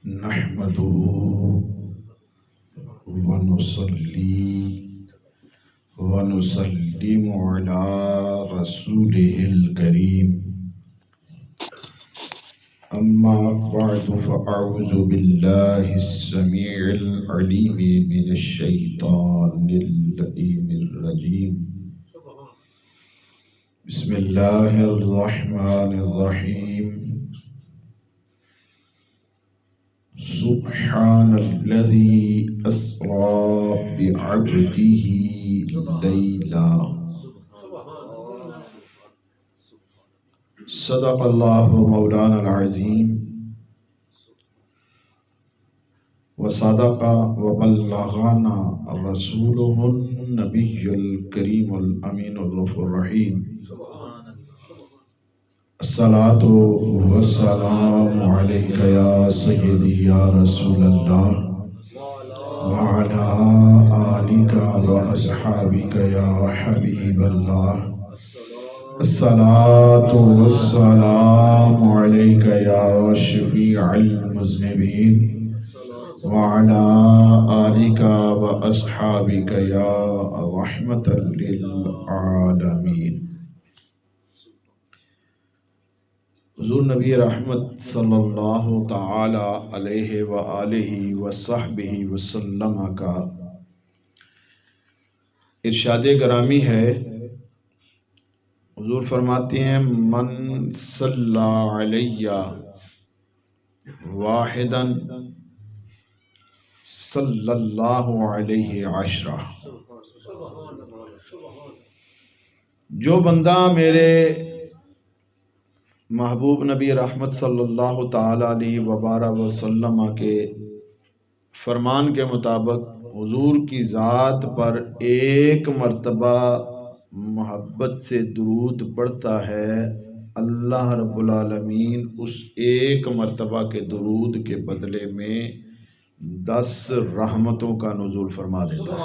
نحمده ونصلي ونسلم على رسوله الكريم أما بعد فأعوذ بالله السميع العليم من الشيطان اللئيم الرجيم بسم الله الرحمن الرحيم سبحان الذي أسرى بعبده ليلا صدق الله مولانا العظيم وصدق وبلغنا رسوله النبي الكريم الأمين الرؤوف الرحيم الصلاة والسلام عليك يا سيدي يا رسول الله وعلى آلك وأصحابك يا حبيب الله الصلاة والسلام عليك يا شفيع المذنبين وعلى آلك وأصحابك يا رحمة للعالمين. حضور نبی رحمت صلی اللہ تعالی علیہ وآلہ وصحبہ وسلم کا ارشاد گرامی ہے. حضور فرماتے ہیں من صلی علیہ واحدا صلی اللہ علیہ عشرہ. جو بندہ میرے محبوب نبی رحمت صلی اللہ تعالی علیہ وبارہ وسلم کے فرمان کے مطابق حضور کی ذات پر ایک مرتبہ محبت سے درود پڑھتا ہے، اللہ رب العالمین اس ایک مرتبہ کے درود کے بدلے میں 10 رحمتوں کا نزول فرما دیتا ہے.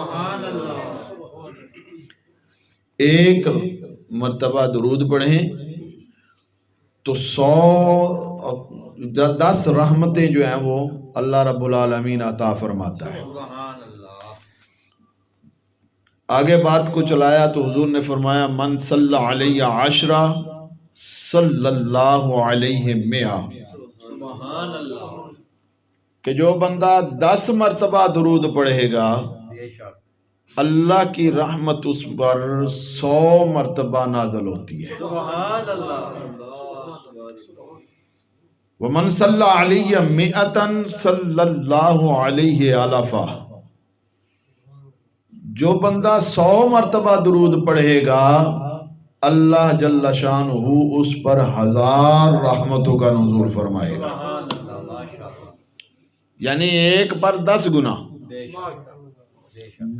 ایک مرتبہ درود پڑھیں تو 10 رحمتیں جو ہیں وہ اللہ رب العالمین عطا فرماتا ہے. آگے بات کو چلایا تو حضور نے فرمایا من صلی علیہ عشرہ صلی اللہ علیہ مئہ، کہ جو بندہ 10 مرتبہ درود پڑھے گا اللہ کی رحمت اس پر 100 مرتبہ نازل ہوتی ہے. ومن صلی علیہ مئۃ صلی اللہ علیہ الفا، جو بندہ 100 مرتبہ درود پڑھے گا اللہ جل شانہ اس پر 1000 رحمتوں کا نزول فرمائے گا. یعنی ایک پر 10 گنا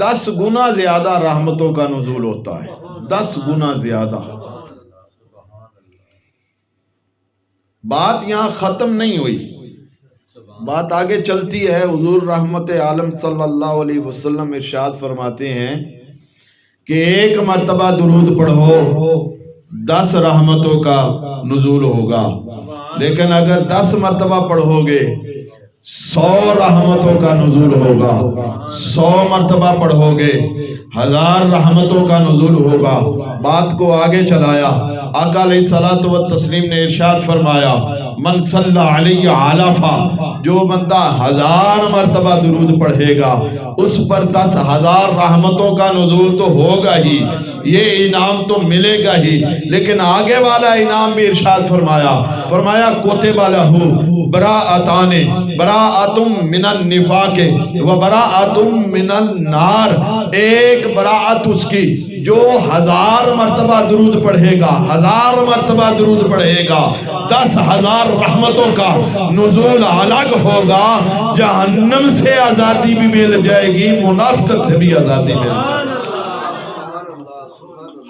10 گنا زیادہ رحمتوں کا نزول ہوتا ہے، 10 گنا زیادہ. بات یہاں ختم نہیں ہوئی، بات آگے چلتی ہے. حضور رحمت عالم صلی اللہ علیہ وسلم ارشاد فرماتے ہیں کہ ایک مرتبہ درود پڑھو 10 رحمتوں کا نزول ہوگا، لیکن اگر 10 مرتبہ پڑھو گے 100 رحمتوں کا نزول ہوگا. 100 مرتبہ پڑھو گے 1000 رحمتوں کا نزول ہوگا. بات کو آگے چلایا. آقا علیہ الصلوۃ والتسلیم نے ارشاد فرمایا من صلی علیہ الفا، جو بندہ 1000 مرتبہ درود پڑھے گا اس پر 10,000 رحمتوں کا نزول تو ہوگا ہی، یہ انعام تو ملے گا ہی، لیکن آگے والا انعام بھی ارشاد فرمایا کتب لہ براءتان، براءت من النفاق و براءت من النار. ایک براءت اس کی جو 1000 مرتبہ درود پڑھے گا، 1000 مرتبہ درود پڑھے گا 10,000 رحمتوں کا نزول الگ ہوگا. جہنم سے آزادی بھی مل جائے گی، منافقت سے بھی آزادی مل جائے گی.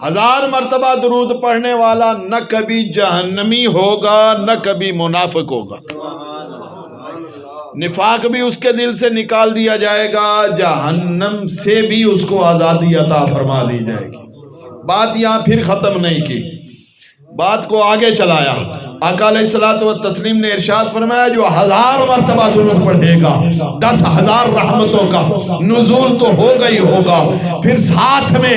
1000 مرتبہ درود پڑھنے والا نہ کبھی جہنمی ہوگا نہ کبھی منافق ہوگا. نفاق بھی اس کے دل سے نکال دیا جائے گا، جہنم سے بھی اس کو آزادی عطا فرما دی جائے گی. بات یہاں پھر ختم نہیں کی، بات کو آگے چلایا. آقا علیہ الصلوۃ والتسلیم نے ارشاد فرمایا جو 1000 مرتبہ درود پڑھے گا 10,000 رحمتوں کا نزول تو ہوگا ہی ہوگا، پھر ساتھ میں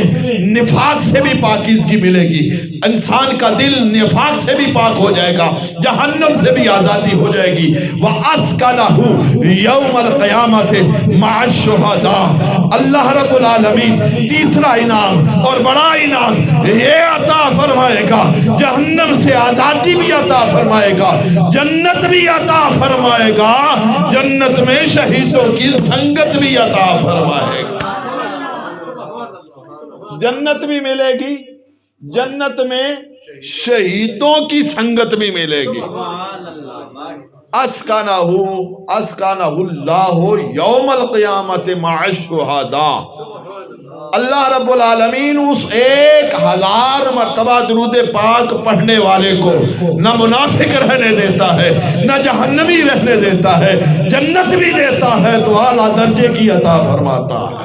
نفاق سے بھی پاکیزگی ملے گی، انسان کا دل نفاق سے بھی پاک ہو جائے گا، جہنم سے بھی آزادی ہو جائے گی۔ وَأَسْكَنَهُ يَوْمَ الْقِيَامَةِ مَعَ الشُّهَدَاءِ۔ اللہ رب العالمین تیسرا انعام اور بڑا انعام یہ عطا فرمائے گا، جہنم سے آزادی بھی عطا فرمائے گا، جنت بھی عطا فرمائے گا، جنت میں شہیدوں کی سنگت بھی عطا فرمائے گا۔ جنت بھی ملے گی، جنت میں شہیدوں کی سنگت بھی ملے گی۔ اسکانہ اللہ یوم القیامت مع الشہداء۔ اللہ رب العالمین اس 1000 مرتبہ درود پاک پڑھنے والے کو نہ منافق رہنے دیتا ہے، نہ جہنمی رہنے دیتا ہے، جنت بھی دیتا ہے تو اعلیٰ درجے کی عطا فرماتا ہے،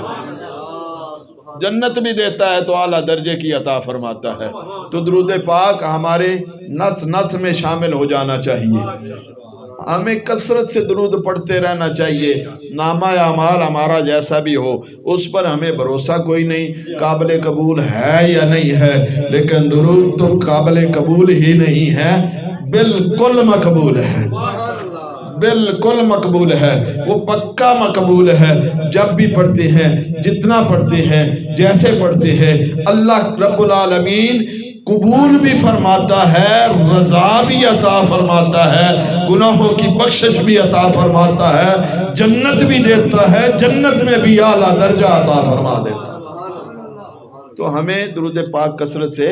جنت بھی دیتا ہے تو اعلیٰ درجے کی عطا فرماتا ہے۔ تو درود پاک ہمارے نس نس میں شامل ہو جانا چاہیے، ہمیں کثرت سے درود پڑھتے رہنا چاہیے۔ نامہ اعمال ہمارا جیسا بھی ہو اس پر ہمیں بھروسہ کوئی نہیں، قابل قبول ہے یا نہیں ہے، لیکن درود تو قابل قبول ہی نہیں ہے، بالکل مقبول ہے، بالکل مقبول ہے، وہ پکا مقبول ہے۔ جب بھی پڑھتے ہیں، جتنا پڑھتے ہیں، جیسے پڑھتے ہیں، اللہ رب العالمین قبول بھی فرماتا ہے، رضا بھی عطا فرماتا ہے، گناہوں کی بخشش بھی عطا فرماتا ہے، جنت بھی دیتا ہے، جنت میں بھی اعلیٰ درجہ عطا فرما دیتا ہے۔ تو ہمیں درود پاک کثرت سے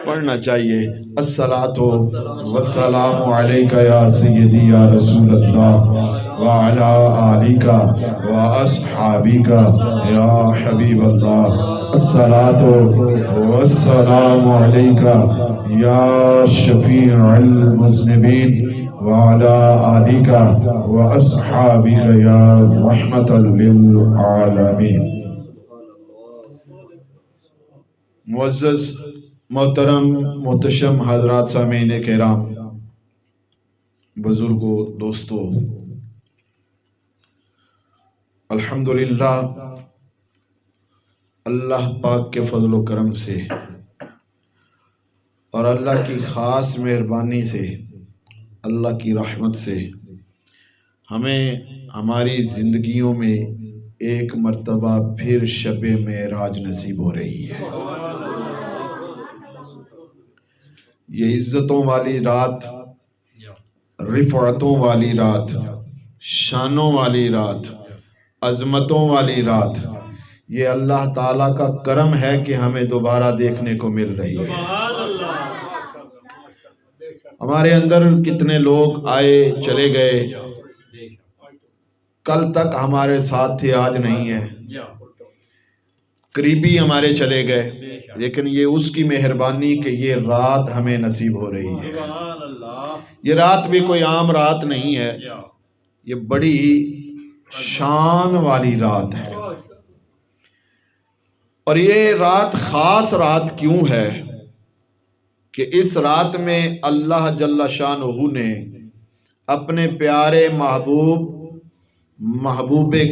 پڑھنا چاہیے۔ الصلاۃ والسلام علیک یا سیدی یا رسول اللہ وعلی آلک واصحابک یا حبیب اللہ۔ الصلاۃ والسلام علیک یا شفیع المذنبین وعلی آلک واصحابک یا رحمۃ للعالمین۔ معزز محترم محتشم حضرات سامعین کرام، بزرگوں، دوستوں، الحمدللہ اللہ پاک کے فضل و کرم سے اور اللہ کی خاص مہربانی سے، اللہ کی رحمت سے ہمیں ہماری زندگیوں میں ایک مرتبہ پھر شب معراج نصیب ہو رہی ہے۔ یہ عزتوں والی رات، رفعتوں والی رات، شانوں والی رات، عظمتوں والی رات، یہ اللہ تعالیٰ کا کرم ہے کہ ہمیں دوبارہ دیکھنے کو مل رہی ہے۔ ہمارے اندر کتنے لوگ آئے چلے گئے، کل تک ہمارے ساتھ تھے، آج نہیں ہے، قریبی ہمارے چلے گئے، لیکن یہ اس کی مہربانی کہ یہ رات ہمیں نصیب ہو رہی ہے۔ یہ رات بھی کوئی عام رات نہیں ہے، یہ بڑی شان والی رات ہے۔ اور یہ رات خاص رات کیوں ہے کہ اس رات میں اللہ جل شانہ نے اپنے پیارے محبوب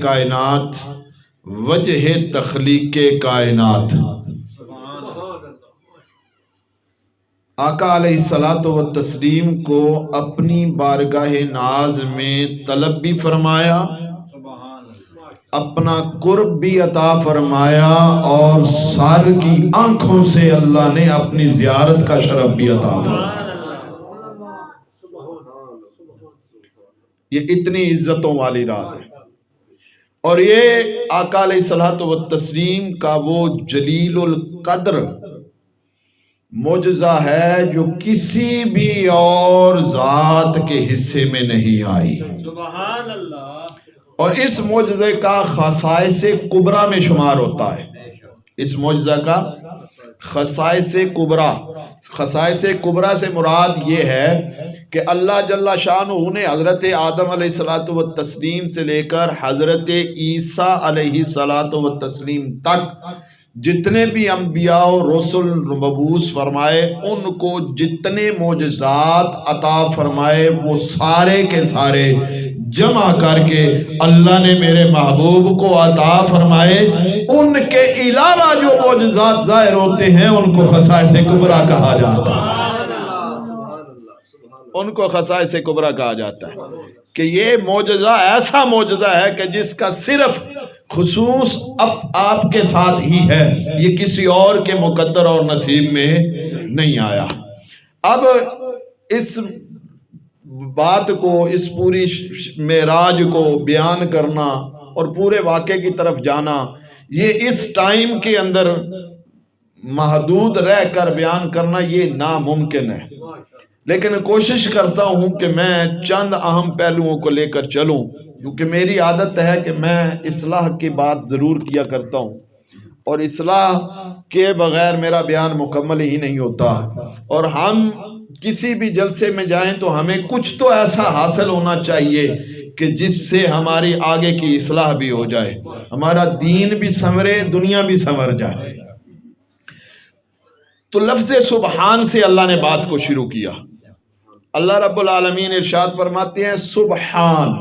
کائنات، وجہ تخلیق کائنات آقا علیہ الصلوۃ والتسلیم کو اپنی بارگاہ ناز میں طلب بھی فرمایا، اپنا قرب بھی عطا فرمایا، اور سر کی آنکھوں سے اللہ نے اپنی زیارت کا شرف بھی عطا فرمایا۔ یہ اتنی عزتوں والی رات ہے، اور یہ آقا علیہ الصلوۃ والتسلیم کا وہ جلیل القدر معجزہ ہے جو کسی بھی اور ذات کے حصے میں نہیں آئی، سبحان اللہ، اور اس معجزے کا خصائص کبریٰ میں شمار ہوتا ہے۔ اس معجزہ کا خصائص کبریٰ، خصائص کبریٰ سے مراد یہ ہے کہ اللہ جل شانہ نے حضرت آدم علیہ الصلوۃ والتسلیم سے لے کر حضرت عیسیٰ علیہ الصلوۃ والتسلیم تک جتنے بھی انبیاء و رسول مبعوث فرمائے ان کو جتنے معجزات عطا فرمائے وہ سارے کے سارے جمع کر کے اللہ نے میرے محبوب کو عطا فرمائے. ان کے علاوہ جو معجزات ظاہر ہوتے ہیں ان کو خصائص کبریٰ کہا جاتا ہے. ان کو خصائص کبریٰ کہا جاتا ہے کہ یہ معجزہ ایسا معجزہ ہے کہ جس کا صرف خصوص آپ کے ساتھ ہی ہے, یہ کسی اور کے مقدر اور نصیب میں نہیں آیا. اب اس بات کو, اس پوری معراج کو بیان کرنا اور پورے واقعے کی طرف جانا, یہ اس ٹائم کے اندر محدود رہ کر بیان کرنا یہ ناممکن ہے. لیکن کوشش کرتا ہوں کہ میں چند اہم پہلوؤں کو لے کر چلوں, کیونکہ میری عادت ہے کہ میں اصلاح کی بات ضرور کیا کرتا ہوں اور اصلاح کے بغیر میرا بیان مکمل ہی نہیں ہوتا. اور ہم کسی بھی جلسے میں جائیں تو ہمیں کچھ تو ایسا حاصل ہونا چاہیے کہ جس سے ہماری آگے کی اصلاح بھی ہو جائے, ہمارا دین بھی سنورے, دنیا بھی سنور جائے. تو لفظ سبحان سے اللہ نے بات کو شروع کیا. اللہ رب العالمین ارشاد فرماتے ہیں سبحان,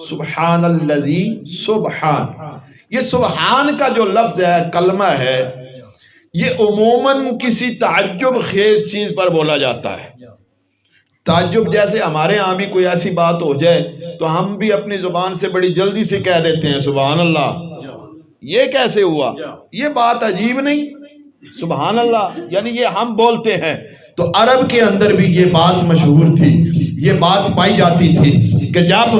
سبحان الذی سبحان. یہ سبحان کا جو لفظ ہے, کلمہ ہے, یہ عموماً کسی تعجب خیز چیز پر بولا جاتا ہے. تعجب جیسے ہمارے ہاں بھی کوئی ایسی بات ہو جائے تو ہم بھی اپنی زبان سے بڑی جلدی سے کہہ دیتے ہیں سبحان اللہ, یہ کیسے ہوا, یہ بات عجیب نہیں. سبحان اللہ یعنی یہ ہم بولتے ہیں. تو عرب کے اندر بھی یہ بات مشہور تھی, یہ بات پائی جاتی تھی کہ جب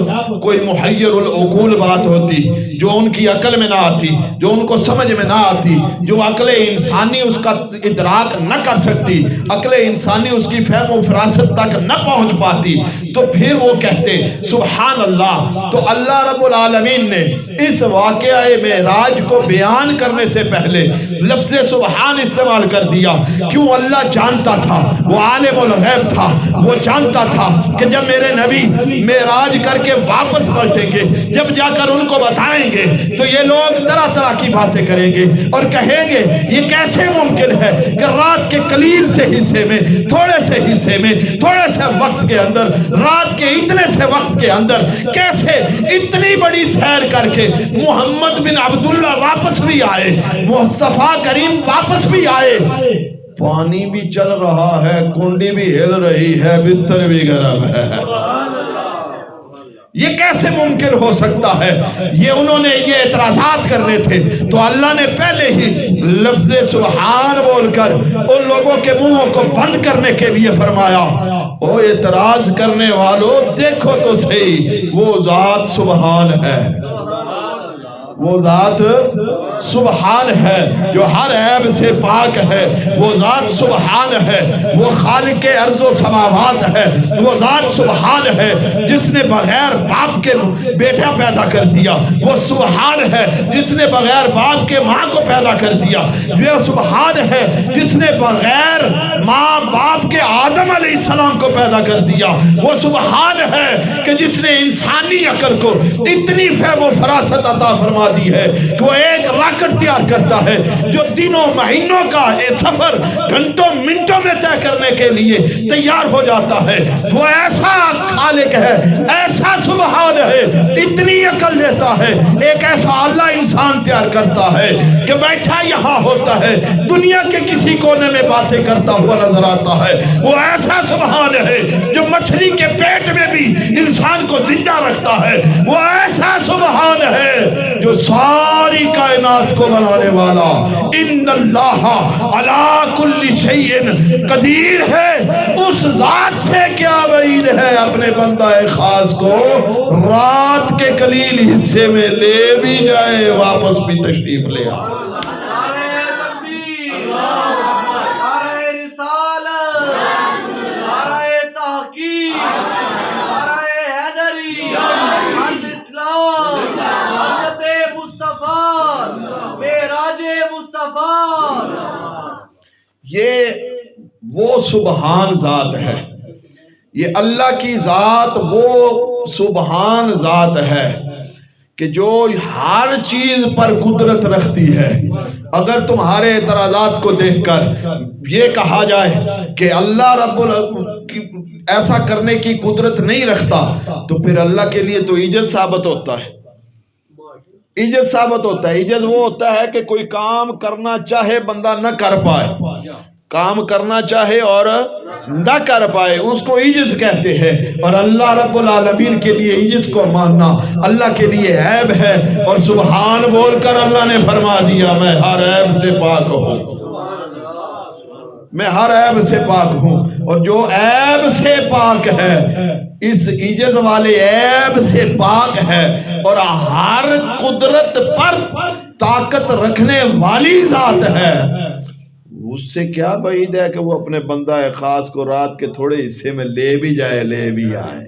کوئی محیر العقول بات ہوتی جو ان کی عقل میں نہ آتی, جو ان کو سمجھ میں نہ آتی, جو عقل انسانی اس کا ادراک نہ کر سکتی, عقل انسانی اس کی فہم و فراست تک نہ پہنچ پاتی, تو پھر وہ کہتے سبحان اللہ. تو اللہ رب العالمین نے اس واقعہ معراج کو بیان کرنے سے پہلے لفظ سبحان استعمال کر دیا. کیوں؟ اللہ جانتا تھا, وہ عالم الغیب تھا, وہ جانتا تھا کہ جب میرے نبی معراج کر کے واپس پلٹیں گے, جب جا کر ان کو بتائیں گے تو یہ لوگ طرح طرح کی باتیں کریں گے اور کہیں گے یہ کیسے ممکن ہے کہ رات کے قلیل سے حصے میں, تھوڑے سے حصے میں, تھوڑے سے وقت کے اندر, رات کے اتنے سے وقت کے اندر کیسے اتنی بڑی سیر کر کے محمد بن عبداللہ واپس بھی آئے, مصطفیٰ کریم واپس بھی آئے, پانی بھی چل رہا ہے, کنڈی بھی ہل رہی ہے, بستر بھی گرم ہے. یہ کیسے ممکن ہو سکتا ہے؟ یہ انہوں نے یہ اعتراضات کرنے تھے تو اللہ نے پہلے ہی لفظ سبحان بول کر ان لوگوں کے منہوں کو بند کرنے کے لیے فرمایا, او اعتراض کرنے والوں دیکھو تو صحیح, وہ ذات سبحان ہے, وہ ذات سبحان ہے جو ہر عیب سے پاک ہے, وہ ذات سبحان ہے, وہ خالق ارض و سماوات ہے, وہ ذات سبحان ہے جس نے بغیر باپ کے بیٹا پیدا کر دیا, وہ سبحان ہے جس نے بغیر باپ کے ماں کو پیدا کر دیا, وہ سبحان ہے جس نے بغیر ماں باپ کے آدم علیہ السلام کو پیدا کر دیا, وہ سبحان ہے کہ جس نے انسانی عقل کو اتنی فہم و فراست عطا فرما دی ہے کہ وہ ایک راکٹ تیار کرتا ہے جو دنوں مہینوں کا سفر گھنٹوں منٹوں میں طے کرنے کے لیے تیار ہو جاتا ہے. وہ ایسا خالق ہے, ایسا سبحان ہے, اتنی عقل دیتا ہے. ایک ایسا اللہ انسان تیار کرتا ہے کہ بیٹھا یہاں ہوتا ہے, دنیا کے کسی کونے میں باتیں کرتا ہوا نظر آتا ہے. وہ ایسا سبحان ہے جو مچھلی کے پیٹ میں بھی انسان کو زندہ رکھتا ہے. وہ ایسا سبحان ہے جو ساری کائنات کو بنانے والا, ان اللہ علی کل شیء قدیر ہے. اس ذات سے کیا بعید ہے اپنے بندہ خاص کو رات کے قلیل حصے میں لے بھی جائے, واپس بھی تشریف لے آئے. یہ وہ سبحان ذات ہے, یہ اللہ کی ذات وہ سبحان ذات ہے کہ جو ہر چیز پر قدرت رکھتی ہے، اگر تمہارے اعتراضات کو دیکھ کر یہ کہا جائے کہ اللہ رب ایسا کرنے کی قدرت نہیں رکھتا، تو پھر اللہ کے لیے تو عجز ثابت ہوتا ہے۔ عجز ثابت ہوتا ہے۔ عجز وہ ہوتا ہے کہ کوئی کام کرنا چاہے بندہ نہ کر پائے، کام کرنا چاہے اور نہ کر پائے، اس کو عجز کہتے ہیں۔ اور اللہ رب العالمین کے لیے عجز کو ماننا اللہ کے لیے عیب ہے، اور سبحان بول کر اللہ نے فرما دیا میں ہر عیب سے پاک ہوں، میں ہر عیب سے پاک ہوں۔ اور جو عیب سے پاک ہے، اس عجز والے عیب سے پاک ہے، اور ہر قدرت پر طاقت رکھنے والی ذات ہے، اس سے کیا بعید ہے کہ وہ اپنے بندہ خاص کو رات کے تھوڑے حصے میں لے بھی جائے، لے بھی آئے۔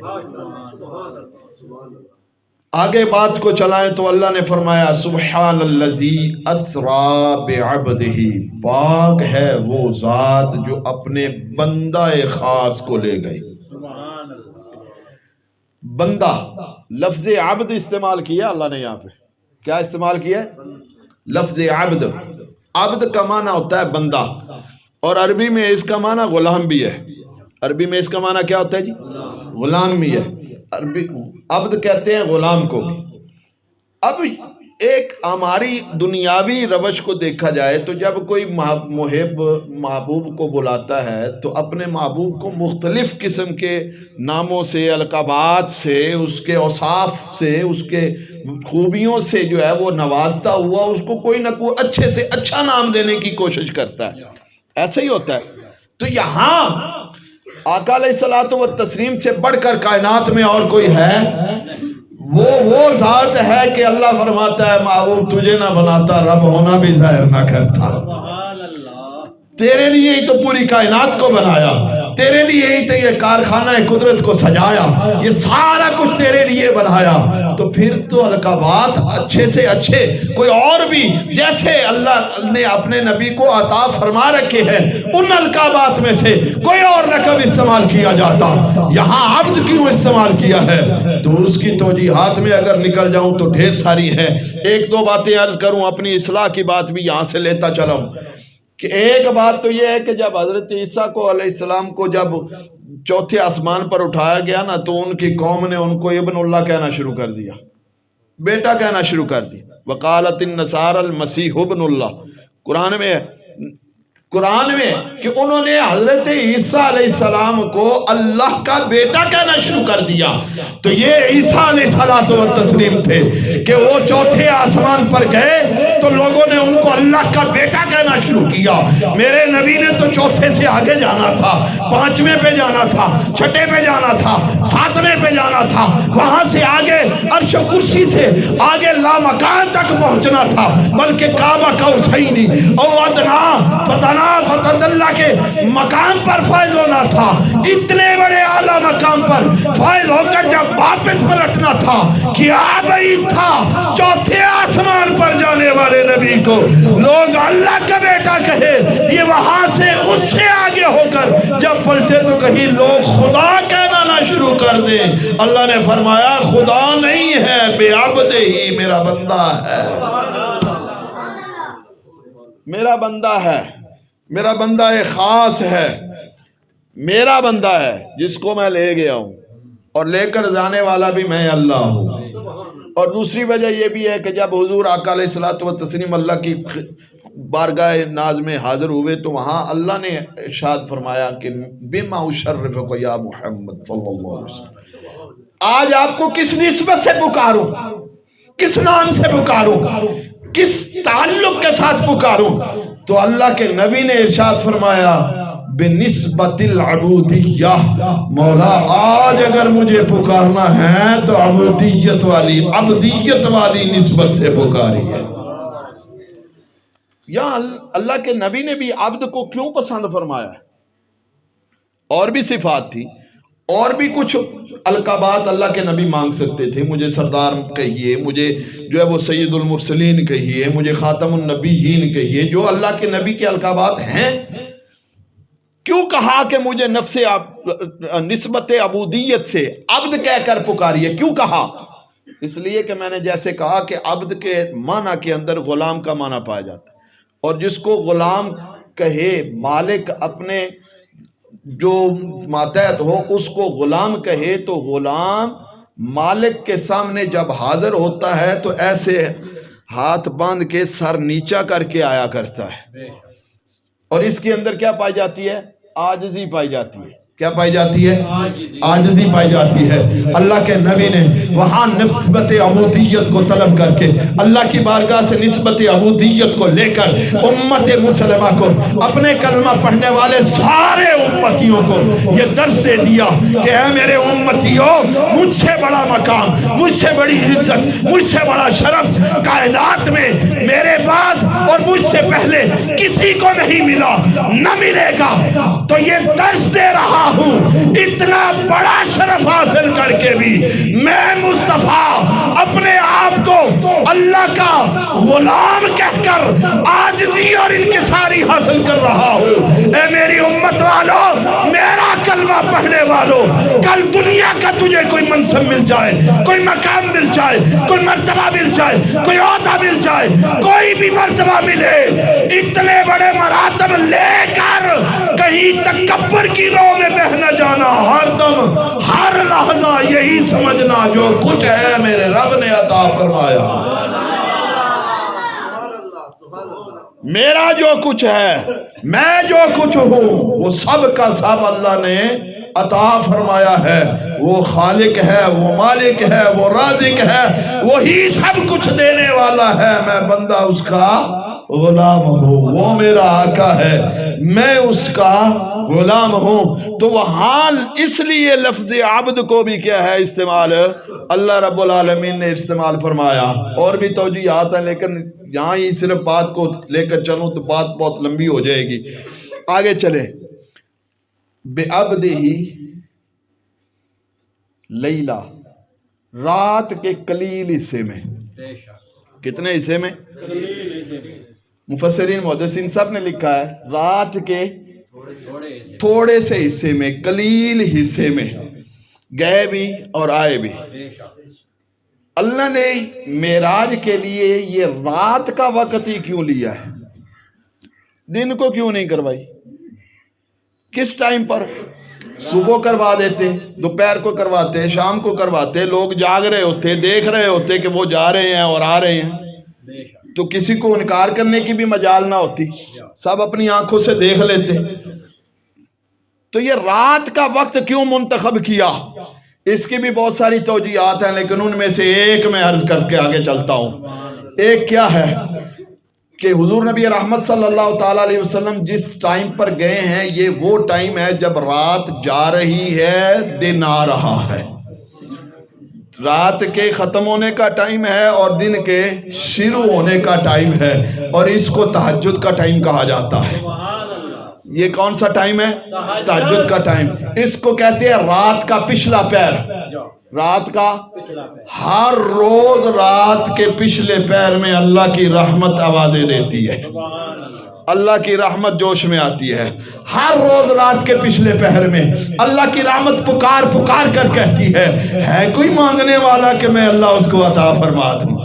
آگے بات کو چلائیں تو اللہ نے فرمایا سبحان الذی اسرا بعبدہ، پاک ہے وہ ذات جو اپنے بندہ خاص کو لے گئی۔ بندہ لفظ عبد استعمال کیا اللہ نے، یہاں پہ کیا استعمال کیا ہے؟ لفظ عبد۔ عبد کا معنی ہوتا ہے بندہ، اور عربی میں اس کا معنی غلام بھی ہے۔ عربی میں اس کا معنی کیا ہوتا ہے جی؟ غلام بھی ہے۔ عربی عبد کہتے ہیں غلام کو بھی۔ اب ایک ہماری دنیاوی روش کو دیکھا جائے تو جب کوئی محب محبوب کو بلاتا ہے تو اپنے محبوب کو مختلف قسم کے ناموں سے، القابات سے، اس کے اوصاف سے، اس کے خوبیوں سے جو ہے وہ نوازتا ہوا اس کو کوئی نہ کوئی اچھے سے اچھا نام دینے کی کوشش کرتا ہے۔ ایسا ہی ہوتا ہے۔ تو یہاں آقا علیہ الصلوۃ والتسلیم سے بڑھ کر کائنات میں اور کوئی ہے؟ وہ ذات ہے کہ اللہ فرماتا ہے محبوب تجھے نہ بناتا رب ہونا بھی ظاہر نہ کرتا، تیرے لیے ہی تو پوری کائنات کو بنایا، تیرے لیے ہی تو یہ کارخانہ قدرت کو سجایا، یہ سارا کچھ تیرے لیے بنایا۔ تو پھر تو القابات اچھے سے اچھے کوئی اور بھی جیسے اللہ نے اپنے نبی کو عطا فرما رکھے ہیں، ان القابات میں سے کوئی اور لقب استعمال کیا جاتا، یہاں عبد کیوں استعمال کیا ہے؟ تو اس کی توجیحات میں اگر نکل جاؤں تو ڈھیر ساری ہیں۔ ایک دو باتیں عرض کروں، اپنی اصلاح کی بات بھی یہاں سے لیتا چلا ہوں کہ ایک بات تو یہ ہے کہ جب حضرت عیسیٰ کو علیہ السلام کو جب چوتھے آسمان پر اٹھایا گیا نا تو ان کی قوم نے ان کو ابن اللہ کہنا شروع کر دیا، بیٹا کہنا شروع کر دیا۔ وقالت النصارى المسیح ابن اللہ، قرآن میں کہ انہوں نے حضرت عیسیٰ علیہ السلام کو اللہ کا بیٹا کہنا شروع کر دیا۔ تو یہ عیسیٰ علیہ السلام تھے کہ وہ چوتھے آسمان پر گئے تو لوگوں نے ان کو اللہ کا بیٹا کہنا شروع کیا۔ میرے نبی نے تو چوتھے سے آگے جانا تھا، پانچویں پہ جانا تھا، چھٹے پہ جانا تھا، ساتویں پہ جانا تھا، وہاں سے آگے عرش و کرسی سے آگے لامکان تک پہنچنا تھا، بلکہ کعبہ قوسین او ادنا فتنا فتح اللہ کے مقام پر فائز ہونا تھا۔ اتنے بڑے اعلیٰ مقام پر فائز ہو کر جب واپس پلٹنا تھا کیا بعید تھا چوتھے آسمان پر جانے والے نبی کو لوگ اللہ کا بیٹا کہے، یہ وہاں سے اس سے آگے ہو کر جب پلٹے تو کہیں لوگ خدا کہنا نہ شروع کر دیں۔ اللہ نے فرمایا خدا نہیں ہے، بے عبد ہی میرا بندہ ہے، میرا بندہ ہے، میرا بندہ خاص ہے، میرا بندہ ہے جس کو میں لے گیا ہوں، اور لے کر جانے والا بھی میں اللہ ہوں۔ اور دوسری وجہ یہ بھی ہے کہ جب حضور آقا علیہ الصلوۃ والتسلیم اللہ کی بارگاہ ناز میں حاضر ہوئے تو وہاں اللہ نے ارشاد فرمایا کہ بما اشرفک یا محمد صلی اللہ علیہ وسلم، آج آپ کو کس نسبت سے پکاروں، کس نام سے پکاروں، کس تعلق کے ساتھ پکاروں؟ تو اللہ کے نبی نے ارشاد فرمایا بنسبت العبودیہ، مولا آج اگر مجھے پکارنا ہے تو عبودیت والی نسبت سے پکاری ہے۔ یہاں اللہ کے نبی نے بھی عبد کو کیوں پسند فرمایا ہے؟ اور بھی صفات تھی، اور بھی کچھ القابات اللہ کے نبی مانگ سکتے تھے، مجھے سردار کہیے، مجھے جو ہے وہ سید المرسلین کہیے، مجھے خاتم النبیین کہیے، جو اللہ کے نبی کے القابات ہیں۔ کیوں کہا کہ مجھے نسبت عبودیت سے عبد کہہ کر پکاریے؟ کیوں کہا؟ اس لیے کہ میں نے جیسے کہا کہ عبد کے معنی کے اندر غلام کا معنی پایا جاتا ہے، اور جس کو غلام کہے مالک اپنے جو ماتحت ہو اس کو غلام کہے تو غلام مالک کے سامنے جب حاضر ہوتا ہے تو ایسے ہاتھ باندھ کے سر نیچا کر کے آیا کرتا ہے، اور اس کے اندر کیا پائی جاتی ہے؟ عاجزی پائی جاتی ہے۔ کیا پائی جاتی ہے؟ عاجزی پائی جاتی ہے۔ اللہ کے نبی نے وہاں نسبت عبودیت کو طلب کر کے اللہ کی بارگاہ سے نسبت عبودیت کو لے کر امت مسلمہ کو، اپنے کلمہ پڑھنے والے سارے امتیوں کو یہ درس دے دیا کہ اے میرے امتیوں، مجھ سے بڑا مقام، مجھ سے بڑی عزت، مجھ سے بڑا شرف کائنات میں میرے بعد اور مجھ سے پہلے کسی کو نہیں ملا، نہ ملے گا۔ تو یہ درس دے رہا ہوں، اتنا بڑا شرف حاصل کر کے بھی میں مصطفیٰ اپنے آپ کو اللہ کا غلام کہہ کر عاجزی اور انکساری حاصل کر رہا ہوں۔ اے میری امت والوں، میرا کلمہ پڑھنے والوں، کل دنیا کا تجھے کوئی منصب مل جائے، کوئی مقام مل جائے، کوئی مرتبہ مل جائے، کوئی عہدہ مل جائے، کوئی بھی مرتبہ ملے، اتنے بڑے مراتب لے کر کہیں تکبر کی راہ میں بہ نہ جانا، ہر دم ہر لحظہ یہی سمجھنا جو کچھ ہے میرے رب نے عطا فرمایا، میرا جو کچھ ہے، میں جو کچھ ہوں، وہ سب کا سب اللہ نے عطا فرمایا ہے۔ وہ خالق ہے، وہ مالک ہے، وہ رازق ہے، وہی سب کچھ دینے والا ہے، میں بندہ اس کا غلام ہوں۔ وہ میرا آقا ہے، میں اس کا غلام ہوں۔ تو وہاں اس لیے لفظ عبد کو بھی کیا ہے استعمال اللہ رب العالمین نے استعمال فرمایا۔ اور بھی توجیہات ہیں لیکن یہاں ہی صرف بات کو لے کر چلوں تو بات بہت لمبی ہو جائے گی، آگے چلے۔ بعبدہ لیلہ، رات کے قلیل حصے میں، کتنے حصے میں؟ مفسرین محدثین سب نے لکھا ہے رات کے تھوڑے سے حصے میں، قلیل حصے میں، گئے بھی اور آئے بھی۔ اللہ نے معراج کے لیے یہ رات کا وقت ہی کیوں لیا ہے؟ دن کو کیوں نہیں کروائی؟ کس ٹائم پر؟ صبح کروا دیتے، دوپہر کو کرواتے، شام کو کرواتے، لوگ جاگ رہے ہوتے، دیکھ رہے ہوتے کہ وہ جا رہے ہیں اور آ رہے ہیں، تو کسی کو انکار کرنے کی بھی مجال نہ ہوتی، سب اپنی آنکھوں سے دیکھ لیتے۔ تو یہ رات کا وقت کیوں منتخب کیا؟ اس کی بھی بہت ساری توجیہات ہیں لیکن ان میں سے ایک میں عرض کر کے آگے چلتا ہوں۔ ایک کیا ہے کہ حضور نبی رحمت صلی اللہ تعالیٰ علیہ وسلم جس ٹائم پر گئے ہیں یہ وہ ٹائم ہے جب رات جا رہی ہے، دن آ رہا ہے۔ رات کے ختم ہونے کا ٹائم ہے اور دن کے شروع ہونے کا ٹائم ہے، اور اس کو تہجد کا ٹائم کہا جاتا ہے۔ یہ کون سا ٹائم ہے؟ تہجد کا ٹائم۔ اس کو کہتے ہیں رات کا پچھلا پہر۔ رات کا ہر روز رات کے پچھلے پہر میں اللہ کی رحمت آوازیں دیتی ہے، اللہ کی رحمت جوش میں آتی ہے۔ ہر روز رات کے پچھلے پہر میں اللہ کی رحمت پکار پکار کر کہتی ہے کوئی مانگنے والا کہ میں اللہ اس کو عطا فرما دوں،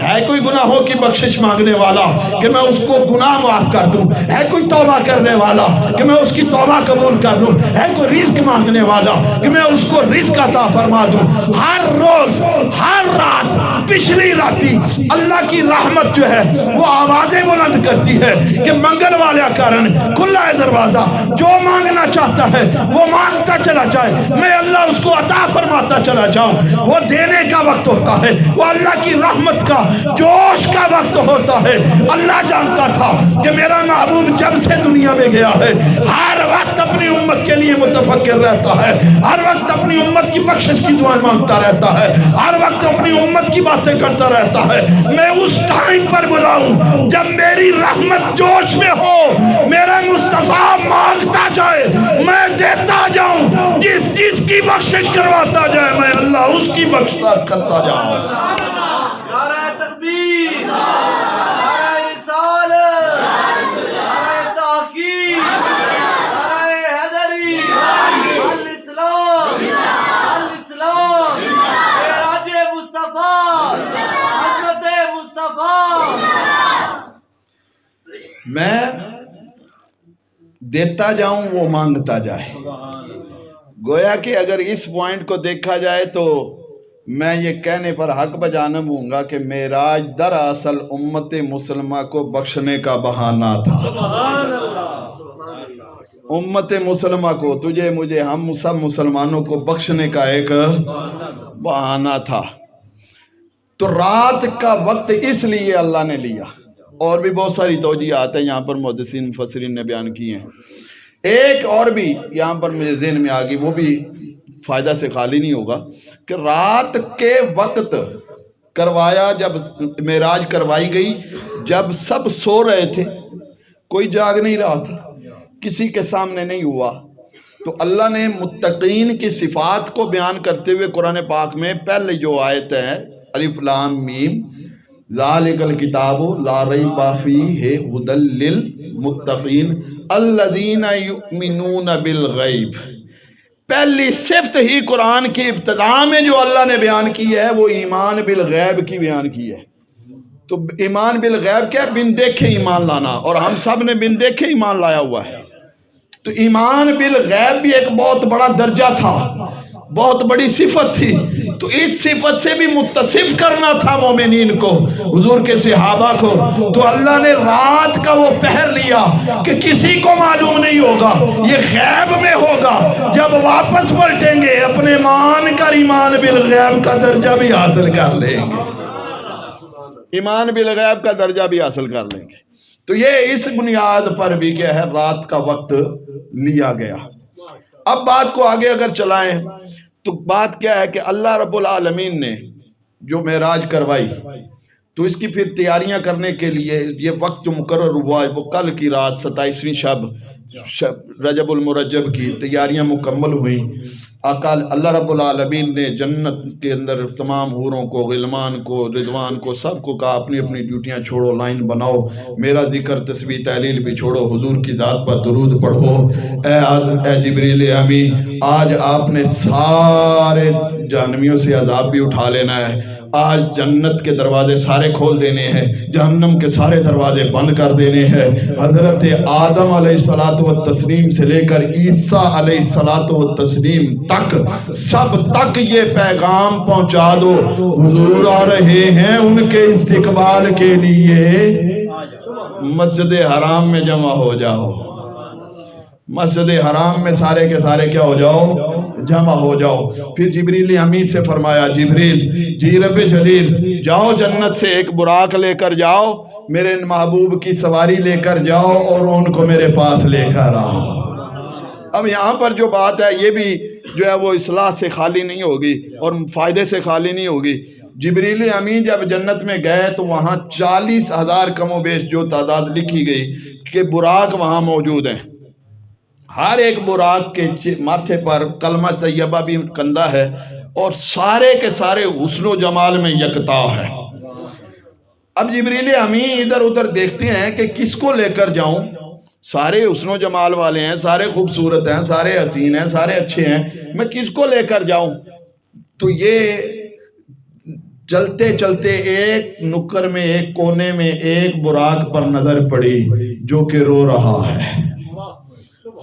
ہے کوئی گناہوں کی بخشش مانگنے والا کہ میں اس کو گناہ معاف کر دوں، ہے کوئی توبہ کرنے والا کہ میں اس کی توبہ قبول کر لوں، ہے کوئی رزق مانگنے والا کہ میں اس کو رزق عطا فرما دوں۔ ہر روز ہر رات پچھلی راتی اللہ کی رحمت جو ہے وہ آوازیں بلند کرتی ہے کہ منگل والا کرن کھلا ہے دروازہ، جو مانگنا چاہتا ہے وہ مانگتا چلا جائے، میں اللہ اس کو عطا فرماتا چلا جاؤں۔ وہ دینے کا وقت ہوتا ہے، وہ اللہ کی رحمت کا جوش کا وقت ہوتا ہے۔ اللہ جانتا تھا کہ میرا محبوب جب سے دنیا میں گیا ہے ہر وقت اپنی امت کے لیے متفکر رہتا ہے، ہر وقت اپنی امت کی بخشش کی دعائیں مانگتا رہتا ہے، ہر وقت اپنی امت کی باتیں کرتا رہتا ہے۔ میں اس ٹائم پر بلاؤں جب میری رحمت جوش میں ہو، میرا مصطفیٰ مانگتا جائے میں دیتا جاؤں، جس کی بخشش کرواتا جائے میں اللہ اس کی بخشش کرتا جاؤں۔ نعرہ تکبیر، نعرہ رسالت، نعرہ تحقیق، نعرہ حیدری، الاسلام، الاسلام، معراج مصطفیٰ، میں دیتا جاؤں وہ مانگتا جائے. گویا کہ اگر اس پوائنٹ کو دیکھا جائے تو میں یہ کہنے پر حق بجانب ہوں گا کہ معراج دراصل امت مسلمہ کو بخشنے کا بہانہ تھا. امت مسلمہ کو، تجھے مجھے، ہم سب مسلمانوں کو بخشنے کا ایک بہانہ تھا. تو رات کا وقت اس لیے اللہ نے لیا. اور بھی بہت ساری توجیہات ہیں یہاں پر محدثین مفسرین نے بیان کی ہیں. ایک اور بھی یہاں پر میرے ذہن میں آگئی، وہ بھی فائدہ سے خالی نہیں ہوگا، کہ رات کے وقت کروایا، جب معراج کروائی گئی جب سب سو رہے تھے، کوئی جاگ نہیں رہا تھا، کسی کے سامنے نہیں ہوا. تو اللہ نے متقین کی صفات کو بیان کرتے ہوئے قرآن پاک میں پہلے جو آیت ہے الف لام میم ذالک الکتاب لا ریب فیہ ھدی للمتقین الذین یؤمنون بالغیب. پہلی صفت ہی قرآن کی ابتدا میں جو اللہ نے بیان کی ہے وہ ایمان بالغیب کی بیان کی ہے. تو ایمان بالغیب کیا؟ بن دیکھے ایمان لانا، اور ہم سب نے بن دیکھے ایمان لایا ہوا ہے. تو ایمان بالغیب بھی ایک بہت بڑا درجہ تھا، بہت بڑی صفت تھی. تو اس صفت سے بھی متصف کرنا تھا مومنین کو، حضور کے صحابہ کو. تو اللہ نے رات کا وہ پہر لیا کہ کسی کو معلوم نہیں ہوگا، یہ غیب میں ہوگا. جب واپس پلٹیں گے اپنے مان کر ایمان بالغیب کا درجہ بھی حاصل کر لیں گے. ایمان بالغیب کا درجہ بھی حاصل کر لیں گے. تو یہ اس بنیاد پر بھی کیا ہے، رات کا وقت لیا گیا. اب بات کو آگے اگر چلائیں تو بات کیا ہے کہ اللہ رب العالمین نے جو معراج کروائی تو اس کی پھر تیاریاں کرنے کے لیے یہ وقت جو مقرر ہوا ہے وہ کل کی رات 27ویں شب رجب المرجب کی تیاریاں مکمل ہوئیں. اللہ رب العالمین نے جنت کے اندر تمام حوروں کو، غلمان کو، رضوان کو، سب کو کہا اپنی اپنی ڈیوٹیاں چھوڑو، لائن بناؤ، میرا ذکر تسبیح تحلیل بھی چھوڑو، حضور کی ذات پر درود پڑھو. اے جبریل امی، آج آپ نے سارے جہنمیوں سے عذاب بھی اٹھا لینا ہے. آج جنت کے دروازے سارے کھول دینے ہیں، جہنم کے سارے دروازے بند کر دینے ہیں. حضرت آدم علیہ السلام سے لے کر عیسیٰ علیہ السلام تک سب تک یہ پیغام پہنچا دو، حضور آ رہے ہیں، ان کے استقبال کے لیے مسجد حرام میں جمع ہو جاؤ. مسجد حرام میں سارے کے سارے کیا ہو جاؤ؟ جمع ہو جاؤ. پھر جبریل امی سے فرمایا، جبریل جی رب جلیل، جاؤ جنت سے ایک براق لے کر جاؤ، میرے محبوب کی سواری لے کر جاؤ اور ان کو میرے پاس لے کر آؤ. اب یہاں پر جو بات ہے یہ بھی جو ہے وہ اصلاح سے خالی نہیں ہوگی اور فائدے سے خالی نہیں ہوگی. جبریل امین جب جنت میں گئے تو وہاں 40,000 کم و بیش جو تعداد لکھی گئی کہ براق وہاں موجود ہیں. ہر ایک براق کے ماتھے پر کلمہ طیبہ بھی کندہ ہے اور سارے کے سارے حسن و جمال میں یکتا ہے. اب جبریل امین ادھر ادھر دیکھتے ہیں کہ کس کو لے کر جاؤں، سارے حسن و جمال والے ہیں، سارے خوبصورت ہیں، سارے حسین ہیں، سارے اچھے ہیں، میں کس کو لے کر جاؤں. تو یہ چلتے چلتے ایک نکر میں، ایک کونے میں ایک براق پر نظر پڑی جو کہ رو رہا ہے،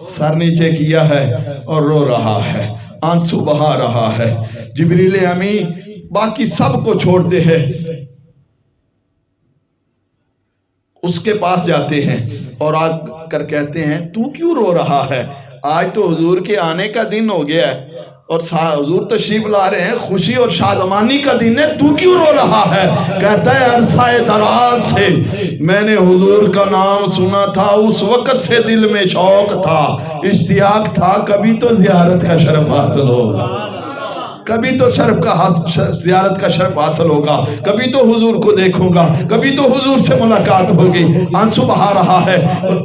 سر نیچے کیا ہے اور رو رہا ہے، آنسو بہا رہا ہے. جبریل امین باقی سب کو چھوڑتے ہیں، اس کے پاس جاتے ہیں اور آ کر کہتے ہیں تو کیوں رو رہا ہے؟ آج تو حضور کے آنے کا دن ہو گیا ہے اور حضور تشریف لا رہے ہیں، خوشی اور شادمانی کا دن ہے، تو کیوں رو رہا ہے؟ کہتا ہے عرصہ دراز سے میں نے حضور کا نام سنا تھا، اس وقت سے دل میں شوق تھا، اشتیاق تھا، کبھی تو زیارت کا شرف حاصل ہوگا، کبھی تو زیارت کا شرف حاصل ہوگا، کبھی تو حضور کو دیکھوں گا، کبھی تو حضور سے ملاقات ہوگی. آنسو بہا رہا ہے.